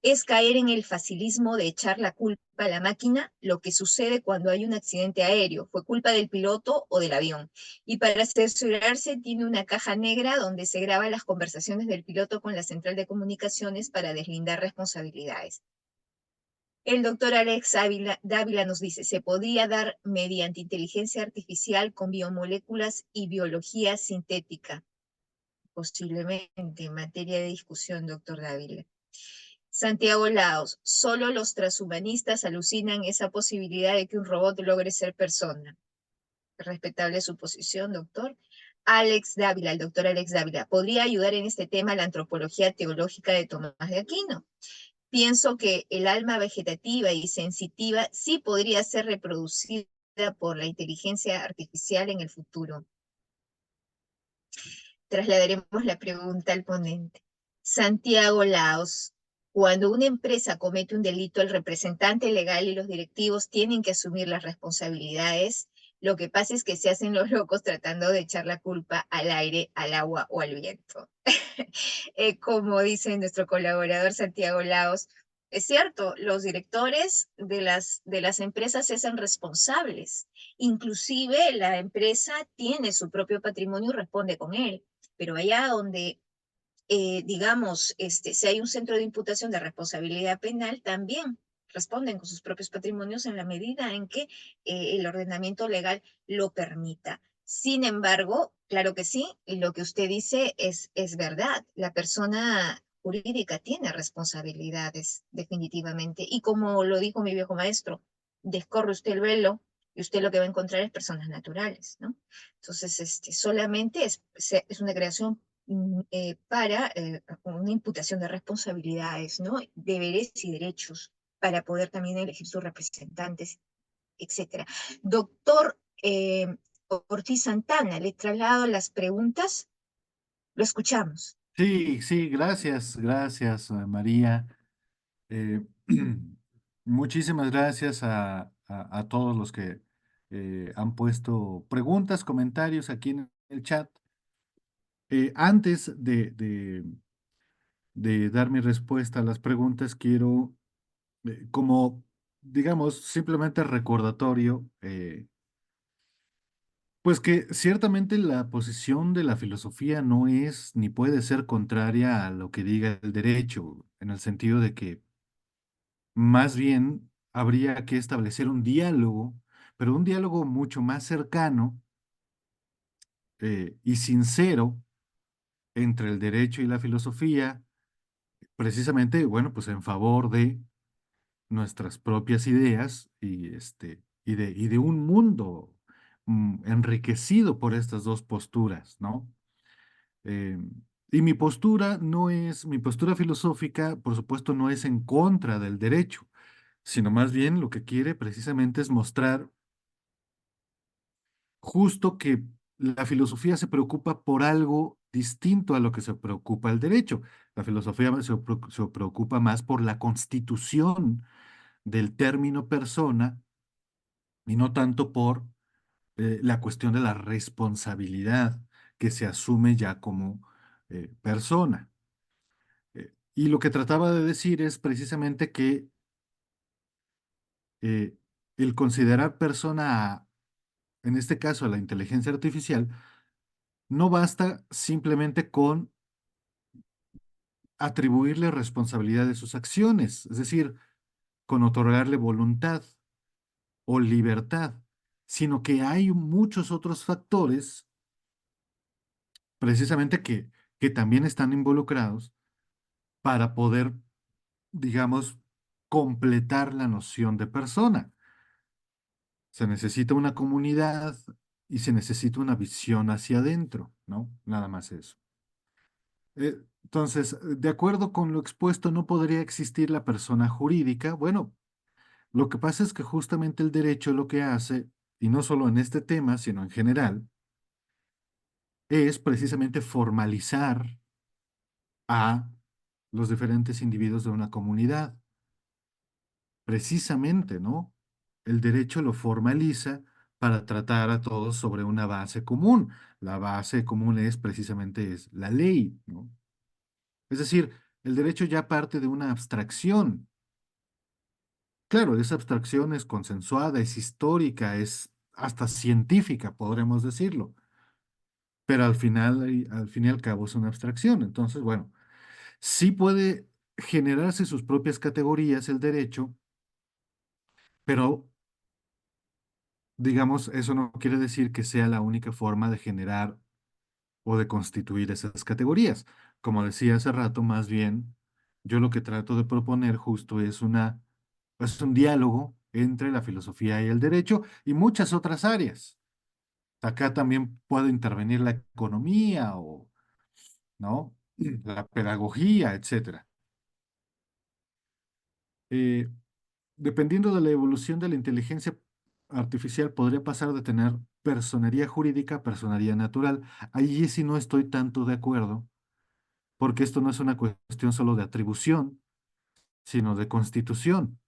Es caer en el facilismo de echar la culpa a la máquina, lo que sucede cuando hay un accidente aéreo. Fue culpa del piloto o del avión. Y para asegurarse tiene una caja negra donde se graban las conversaciones del piloto con la central de comunicaciones para deslindar responsabilidades. El doctor Alex Dávila nos dice, se podría dar mediante inteligencia artificial con biomoléculas y biología sintética. Posiblemente en materia de discusión, doctor Dávila. Santiago Laos, solo los transhumanistas alucinan esa posibilidad de que un robot logre ser persona. Respetable su posición, doctor. Alex Dávila, el doctor Alex Dávila, ¿podría ayudar en este tema la antropología teológica de Tomás de Aquino? pienso que el alma vegetativa y sensitiva sí podría ser reproducida por la inteligencia artificial en el futuro. Trasladaremos la pregunta al ponente. Santiago Laos. Cuando una empresa comete un delito, el representante legal y los directivos tienen que asumir las responsabilidades. Lo que pasa es que se hacen los locos tratando de echar la culpa al aire, al agua o al viento. Como dice nuestro colaborador Santiago Laos, es cierto, los directores de las empresas se hacen responsables. Inclusive la empresa tiene su propio patrimonio y responde con él. Pero allá donde, digamos, si hay un centro de imputación de responsabilidad penal, también responden con sus propios patrimonios en la medida en que el ordenamiento legal lo permita. Sin embargo, claro que sí, lo que usted dice es verdad. La persona jurídica tiene responsabilidades, definitivamente. Y como lo dijo mi viejo maestro, descorre usted el velo y usted lo que va a encontrar es personas naturales, ¿no? Entonces, solamente es una creación para una imputación de responsabilidades, ¿no? Deberes y derechos para poder también elegir sus representantes, etcétera. Doctor Ortiz Santana, le traslado las preguntas. Lo escuchamos. Sí, sí, gracias, María. Eh, muchísimas gracias a todos los que han puesto preguntas, comentarios aquí en el chat. Antes de dar mi respuesta a las preguntas, quiero, como, digamos, simplemente recordatorio, pues que ciertamente la posición de la filosofía no es ni puede ser contraria a lo que diga el derecho, en el sentido de que más bien habría que establecer un diálogo, pero un diálogo mucho más cercano y sincero entre el derecho y la filosofía, precisamente, bueno, pues en favor de nuestras propias ideas y de un mundo enriquecido por estas dos posturas, ¿no? Eh, y mi postura filosófica, por supuesto, no es en contra del derecho, sino más bien lo que quiere precisamente es mostrar justo que la filosofía se preocupa por algo distinto a lo que se preocupa el derecho. La filosofía se preocupa más por la constitución del término persona y no tanto por la cuestión de la responsabilidad que se asume ya como persona. Y lo que trataba de decir es precisamente que eh, el considerar persona en este caso a la inteligencia artificial, no basta simplemente con atribuirle responsabilidad de sus acciones, es decir, con otorgarle voluntad o libertad, sino que hay muchos otros factores precisamente que también están involucrados para poder, digamos, completar la noción de persona. Se necesita una comunidad y se necesita una visión hacia adentro, ¿no? Nada más eso. Entonces, de acuerdo con lo expuesto, no podría existir la persona jurídica. Bueno, lo que pasa es que justamente el derecho lo que hace, y no solo en este tema, sino en general, es precisamente formalizar a los diferentes individuos de una comunidad. Precisamente, ¿no? El derecho lo formaliza para tratar a todos sobre una base común. La base común es precisamente es la ley, ¿no? Es decir, el derecho ya parte de una abstracción. Claro, esa abstracción es consensuada, es histórica, es hasta científica, podremos decirlo, pero al final, al fin y al cabo es una abstracción. Entonces, bueno, sí puede generarse sus propias categorías el derecho, pero digamos, eso no quiere decir que sea la única forma de generar o de constituir esas categorías. Como decía hace rato, más bien, yo lo que trato de proponer justo es un diálogo entre la filosofía y el derecho y muchas otras áreas. Acá también puede intervenir la economía o, ¿no? La pedagogía, etcétera. eh, dependiendo de la evolución de la inteligencia artificial, podría pasar de tener personería jurídica a personería natural. Allí sí no estoy tanto de acuerdo, porque esto no es una cuestión solo de atribución, sino de constitución.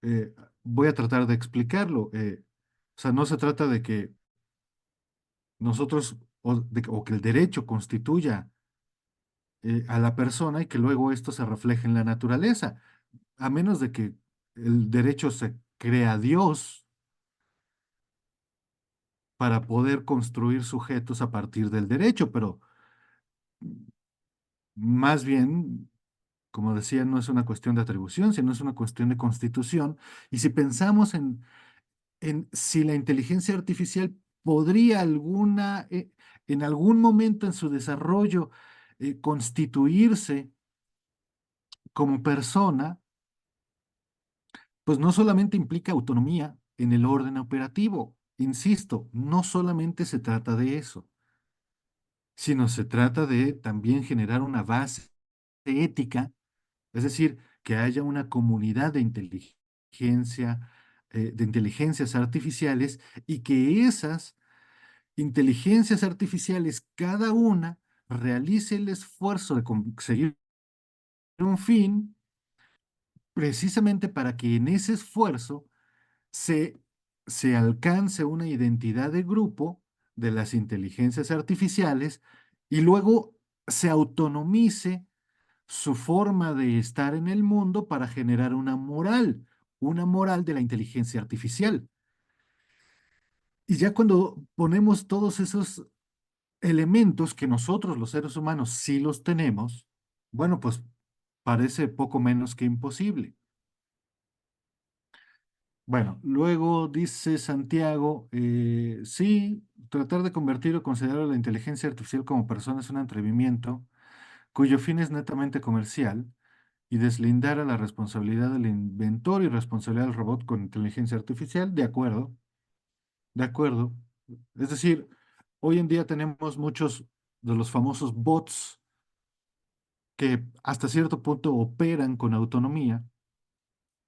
Eh, Voy a tratar de explicarlo. O sea, no se trata de que nosotros o que el derecho constituya a la persona y que luego esto se refleje en la naturaleza, a menos de que el derecho se crea Dios para poder construir sujetos a partir del derecho, pero más bien, como decía, no es una cuestión de atribución, sino es una cuestión de constitución. Y si pensamos en si la inteligencia artificial podría en algún momento en su desarrollo constituirse como persona, pues no solamente implica autonomía en el orden operativo. Insisto, no solamente se trata de eso, sino se trata de también generar una base ética, es decir, que haya una comunidad de inteligencias artificiales y que esas inteligencias artificiales, cada una, realice el esfuerzo de conseguir un fin precisamente para que en ese esfuerzo se, se alcance una identidad de grupo de las inteligencias artificiales y luego se autonomice su forma de estar en el mundo para generar una moral de la inteligencia artificial. Y ya cuando ponemos todos esos elementos que nosotros los seres humanos sí los tenemos, bueno, pues parece poco menos que imposible. Bueno, luego dice Santiago, sí, tratar de convertir o considerar a la inteligencia artificial como persona es un atrevimiento cuyo fin es netamente comercial y deslindar a la responsabilidad del inventor y responsabilidad del robot con inteligencia artificial, de acuerdo, de acuerdo. Es decir, hoy en día tenemos muchos de los famosos bots que hasta cierto punto operan con autonomía,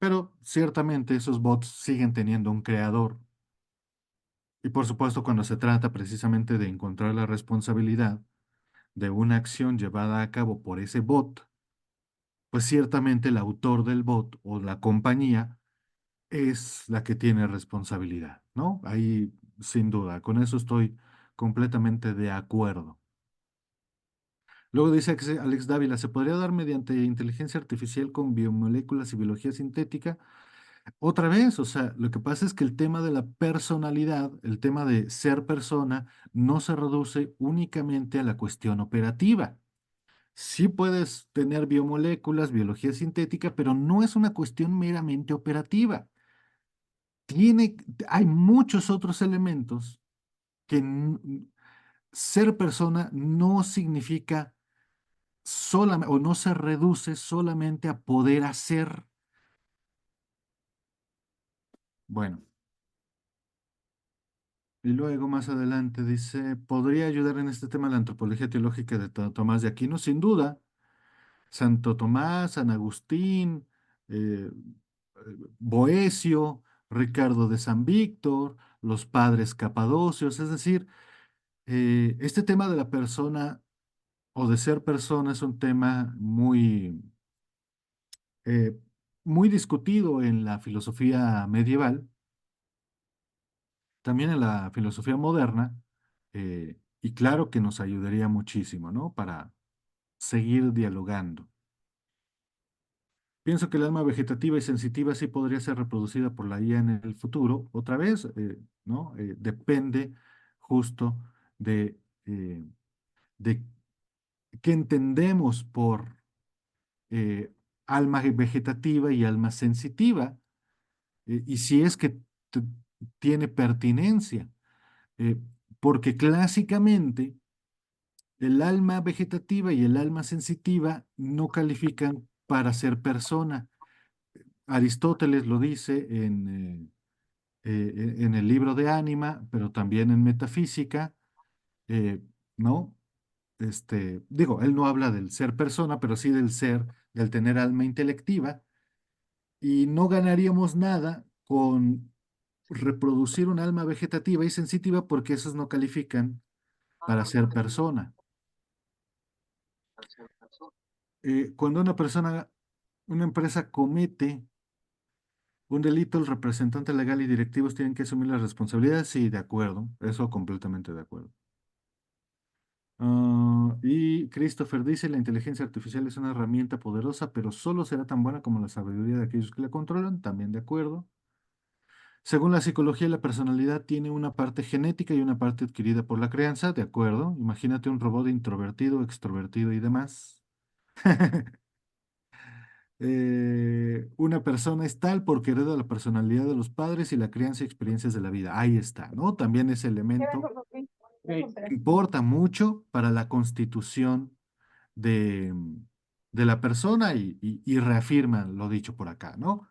pero ciertamente esos bots siguen teniendo un creador. Y por supuesto, cuando se trata precisamente de encontrar la responsabilidad de una acción llevada a cabo por ese bot, pues ciertamente el autor del bot o la compañía es la que tiene responsabilidad, ¿no? Ahí, sin duda, con eso estoy completamente de acuerdo. Luego dice Alex Dávila, ¿se podría dar mediante inteligencia artificial con biomoléculas y biología sintética? Otra vez, o sea, lo que pasa es que el tema de la personalidad, el tema de ser persona, no se reduce únicamente a la cuestión operativa. Sí puedes tener biomoléculas, biología sintética, pero no es una cuestión meramente operativa. Tiene, hay muchos otros elementos que ser persona no significa solamente o no se reduce solamente a poder hacer. Bueno, y luego más adelante dice, ¿podría ayudar en este tema la antropología teológica de Tomás de Aquino? Sin duda, Santo Tomás, San Agustín, eh, Boecio, Ricardo de San Víctor, los padres capadocios, es decir, este tema de la persona o de ser persona es un tema eh, muy discutido en la filosofía medieval, también en la filosofía moderna, y claro que nos ayudaría muchísimo, ¿no? Para seguir dialogando. Pienso que el alma vegetativa y sensitiva sí podría ser reproducida por la IA en el futuro. Otra vez, ¿no? Depende justo de, eh, de qué entendemos por eh, alma vegetativa y alma sensitiva, y si es que t- tiene pertinencia, eh, porque clásicamente el alma vegetativa y el alma sensitiva no califican para ser persona. Aristóteles lo dice en el libro de Ánima, pero también en Metafísica, ¿no? digo, él no habla del ser persona, pero sí del tener alma intelectiva, y no ganaríamos nada con reproducir un alma vegetativa y sensitiva porque esos no califican para ser persona. Cuando una empresa comete un delito, el representante legal y directivos tienen que asumir las responsabilidades. Sí, de acuerdo, eso completamente de acuerdo. Y Christopher dice, la inteligencia artificial es una herramienta poderosa, pero solo será tan buena como la sabiduría de aquellos que la controlan. También de acuerdo. Según la psicología, la personalidad tiene una parte genética y una parte adquirida por la crianza. De acuerdo. Imagínate un robot introvertido, extrovertido y demás. Una persona es tal porque hereda la personalidad de los padres y la crianza y experiencias de la vida. Ahí está, ¿no? También ese elemento importa mucho para la constitución de, de la persona y reafirma lo dicho por acá, ¿no?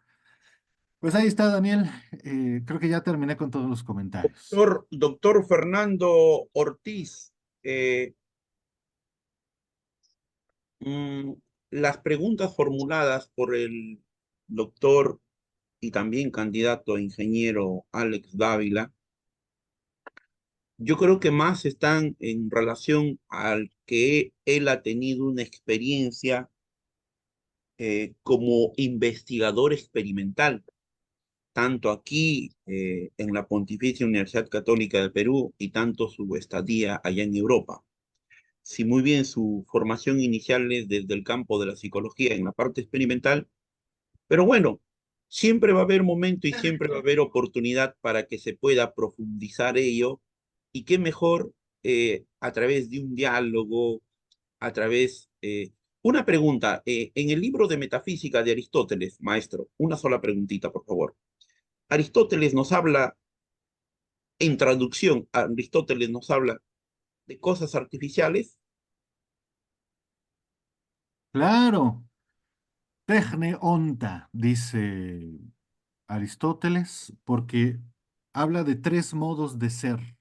Pues ahí está, Daniel. Creo que ya terminé con todos los comentarios. Doctor Fernando Ortiz, eh, mm, las preguntas formuladas por el doctor y también candidato a ingeniero Alex Dávila, yo creo que más están en relación al que él ha tenido una experiencia como investigador experimental, tanto aquí en la Pontificia Universidad Católica de Perú y tanto su estadía allá en Europa. Si muy bien su formación inicial es desde el campo de la psicología en la parte experimental, pero bueno, siempre va a haber momento y siempre va a haber oportunidad para que se pueda profundizar ello y qué mejor a través de un diálogo, a través... una pregunta, en el libro de Metafísica de Aristóteles, maestro, una sola preguntita, por favor. Aristóteles nos habla, en traducción, Aristóteles nos habla de cosas artificiales. Claro, Techne onta, dice Aristóteles, porque habla de tres modos de ser.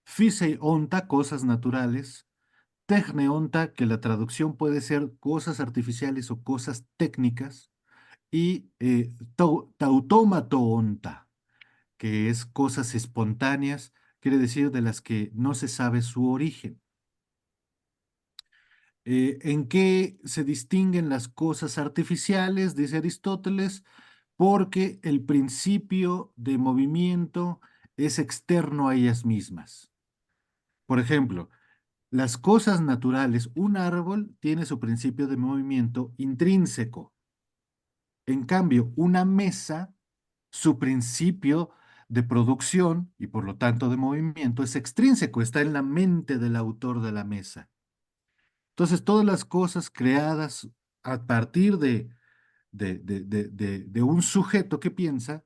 Physi onta, cosas naturales. Techne onta, que la traducción puede ser cosas artificiales o cosas técnicas. Y tautómato onta, que es cosas espontáneas, quiere decir de las que no se sabe su origen. ¿En qué se distinguen las cosas artificiales? Dice Aristóteles, porque el principio de movimiento es externo a ellas mismas. Por ejemplo, las cosas naturales, un árbol tiene su principio de movimiento intrínseco. En cambio, una mesa, su principio de producción y por lo tanto de movimiento es extrínseco, está en la mente del autor de la mesa. Entonces, todas las cosas creadas a partir de un sujeto que piensa,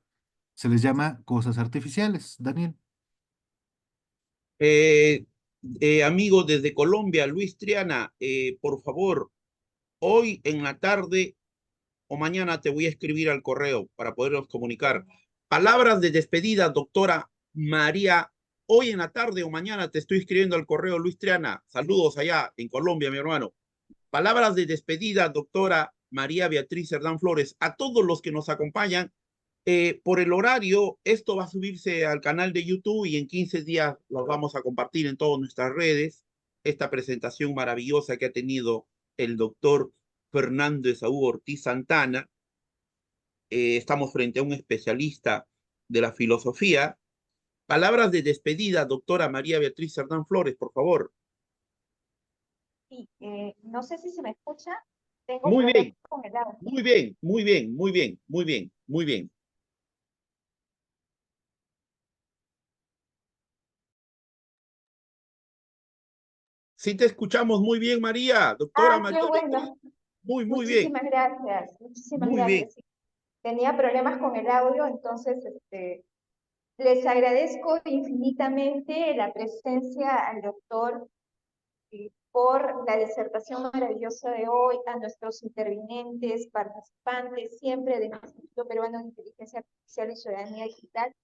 se les llama cosas artificiales, Daniel. Eh, amigo desde Colombia, Luis Triana, por favor, hoy en la tarde o mañana te voy a escribir al correo para podernos comunicar. Palabras de despedida, doctora María. Hoy en la tarde o mañana te estoy escribiendo al correo, Luis Triana. Saludos allá en Colombia, mi hermano. Palabras de despedida, doctora María Beatriz Cerdán Flores. A todos los que nos acompañan, por el horario, esto va a subirse al canal de YouTube y en 15 días lo vamos a compartir en todas nuestras redes. Esta presentación maravillosa que ha tenido el doctor Fernando Esaú Ortiz Santana. Estamos frente a un especialista de la filosofía. Palabras de despedida, doctora María Beatriz Cerdán Flores, por favor. Sí, no sé si se me escucha. Tengo Muy problemas bien, con el audio. muy bien, muy bien, muy bien, muy bien, muy bien. Sí te escuchamos muy bien, María, doctora Ah, qué María Beatriz. bueno. Muy bien, Muchísimas gracias. Muchísimas muy bien. gracias. Sí, tenía problemas con el audio, entonces les agradezco infinitamente la presencia al doctor por la disertación maravillosa de hoy, a nuestros intervinientes, participantes, siempre del Instituto Peruano de Inteligencia Artificial y Ciudadanía Digital,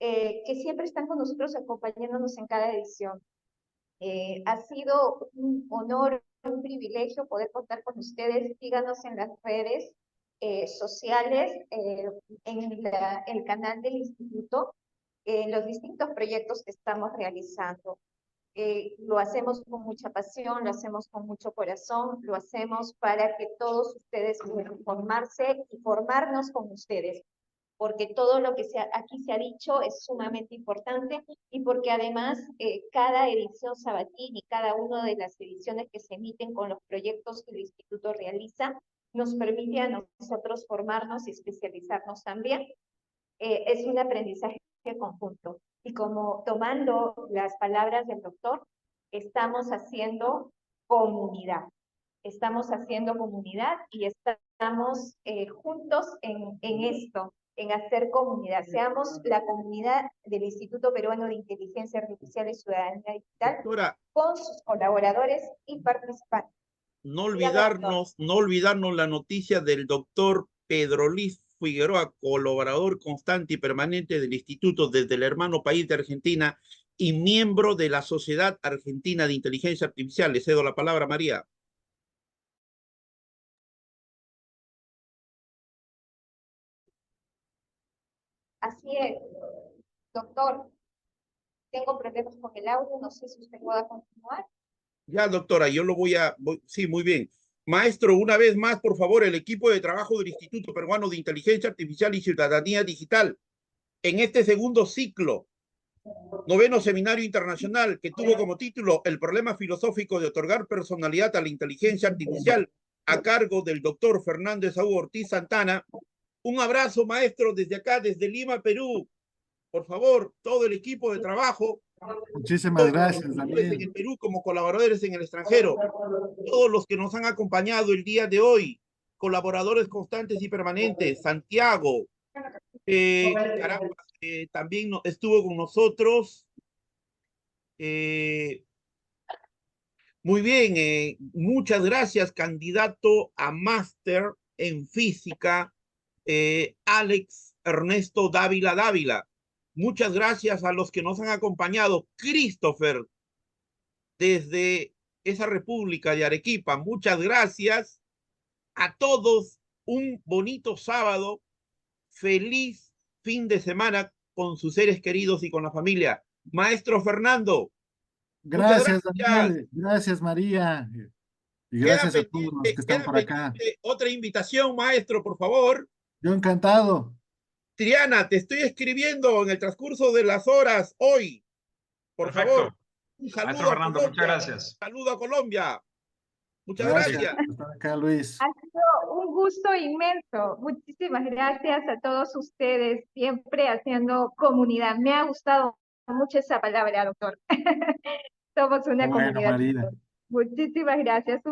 que siempre están con nosotros acompañándonos en cada edición. Ha sido un honor, un privilegio poder contar con ustedes. Síganos en las redes sociales, en el canal del instituto, en los distintos proyectos que estamos realizando. Lo hacemos con mucha pasión, lo hacemos con mucho corazón, lo hacemos para que todos ustedes puedan formarse y formarnos con ustedes, porque todo lo que aquí se ha dicho es sumamente importante y porque además cada edición sabatina y cada una de las ediciones que se emiten con los proyectos que el instituto realiza nos permite a nosotros formarnos y especializarnos también. Es un aprendizaje conjunto. Y como tomando las palabras del doctor, estamos haciendo comunidad. Estamos haciendo comunidad y estamos juntos en esto, en hacer comunidad. Seamos la comunidad del Instituto Peruano de Inteligencia Artificial y Ciudadanía Digital, Doctora, con sus colaboradores y participantes. no olvidarnos la noticia del doctor Pedro Liz Figueroa, colaborador constante y permanente del Instituto desde el hermano país de Argentina y miembro de la Sociedad Argentina de Inteligencia Artificial. Le cedo la palabra, María. Así es, doctor. Tengo problemas con el audio, no sé si usted pueda continuar. Ya, doctora, yo sí, muy bien. Maestro, una vez más, por favor, el equipo de trabajo del Instituto Peruano de Inteligencia Artificial y Ciudadanía Digital, en este segundo ciclo, 9º Seminario Internacional, que tuvo como título El problema filosófico de otorgar personalidad a la inteligencia artificial, a cargo del doctor Fernando Esaú Ortiz Santana. Un abrazo, maestro, desde acá, desde Lima, Perú. Por favor, todo el equipo de trabajo, Muchísimas gracias, en Daniel. el Perú como colaboradores en el extranjero, todos los que nos han acompañado el día de hoy, colaboradores constantes y permanentes, Santiago, caramba, también estuvo con nosotros. Muy bien, muchas gracias, candidato a máster en física, Alex Ernesto Dávila. Muchas gracias a los que nos han acompañado. Christopher, desde esa República de Arequipa, muchas gracias a todos. Un bonito sábado, feliz fin de semana con sus seres queridos y con la familia. Maestro Fernando, muchas Gracias, gracias. Daniel. Gracias, María. Y Queda gracias a todos los que están por acá. pendiente otra invitación, maestro, por favor. Yo encantado. Triana, te estoy escribiendo en el transcurso de las horas hoy. Por Perfecto. favor, un Maestro saludo a Fernando, Colombia. muchas gracias. Un saludo a Colombia. Muchas Gracias gracias. por estar acá, Luis. Ha sido un gusto inmenso. Muchísimas gracias a todos ustedes, siempre haciendo comunidad. Me ha gustado mucho esa palabra, doctor. Somos una Bueno, comunidad. María. Muchísimas gracias.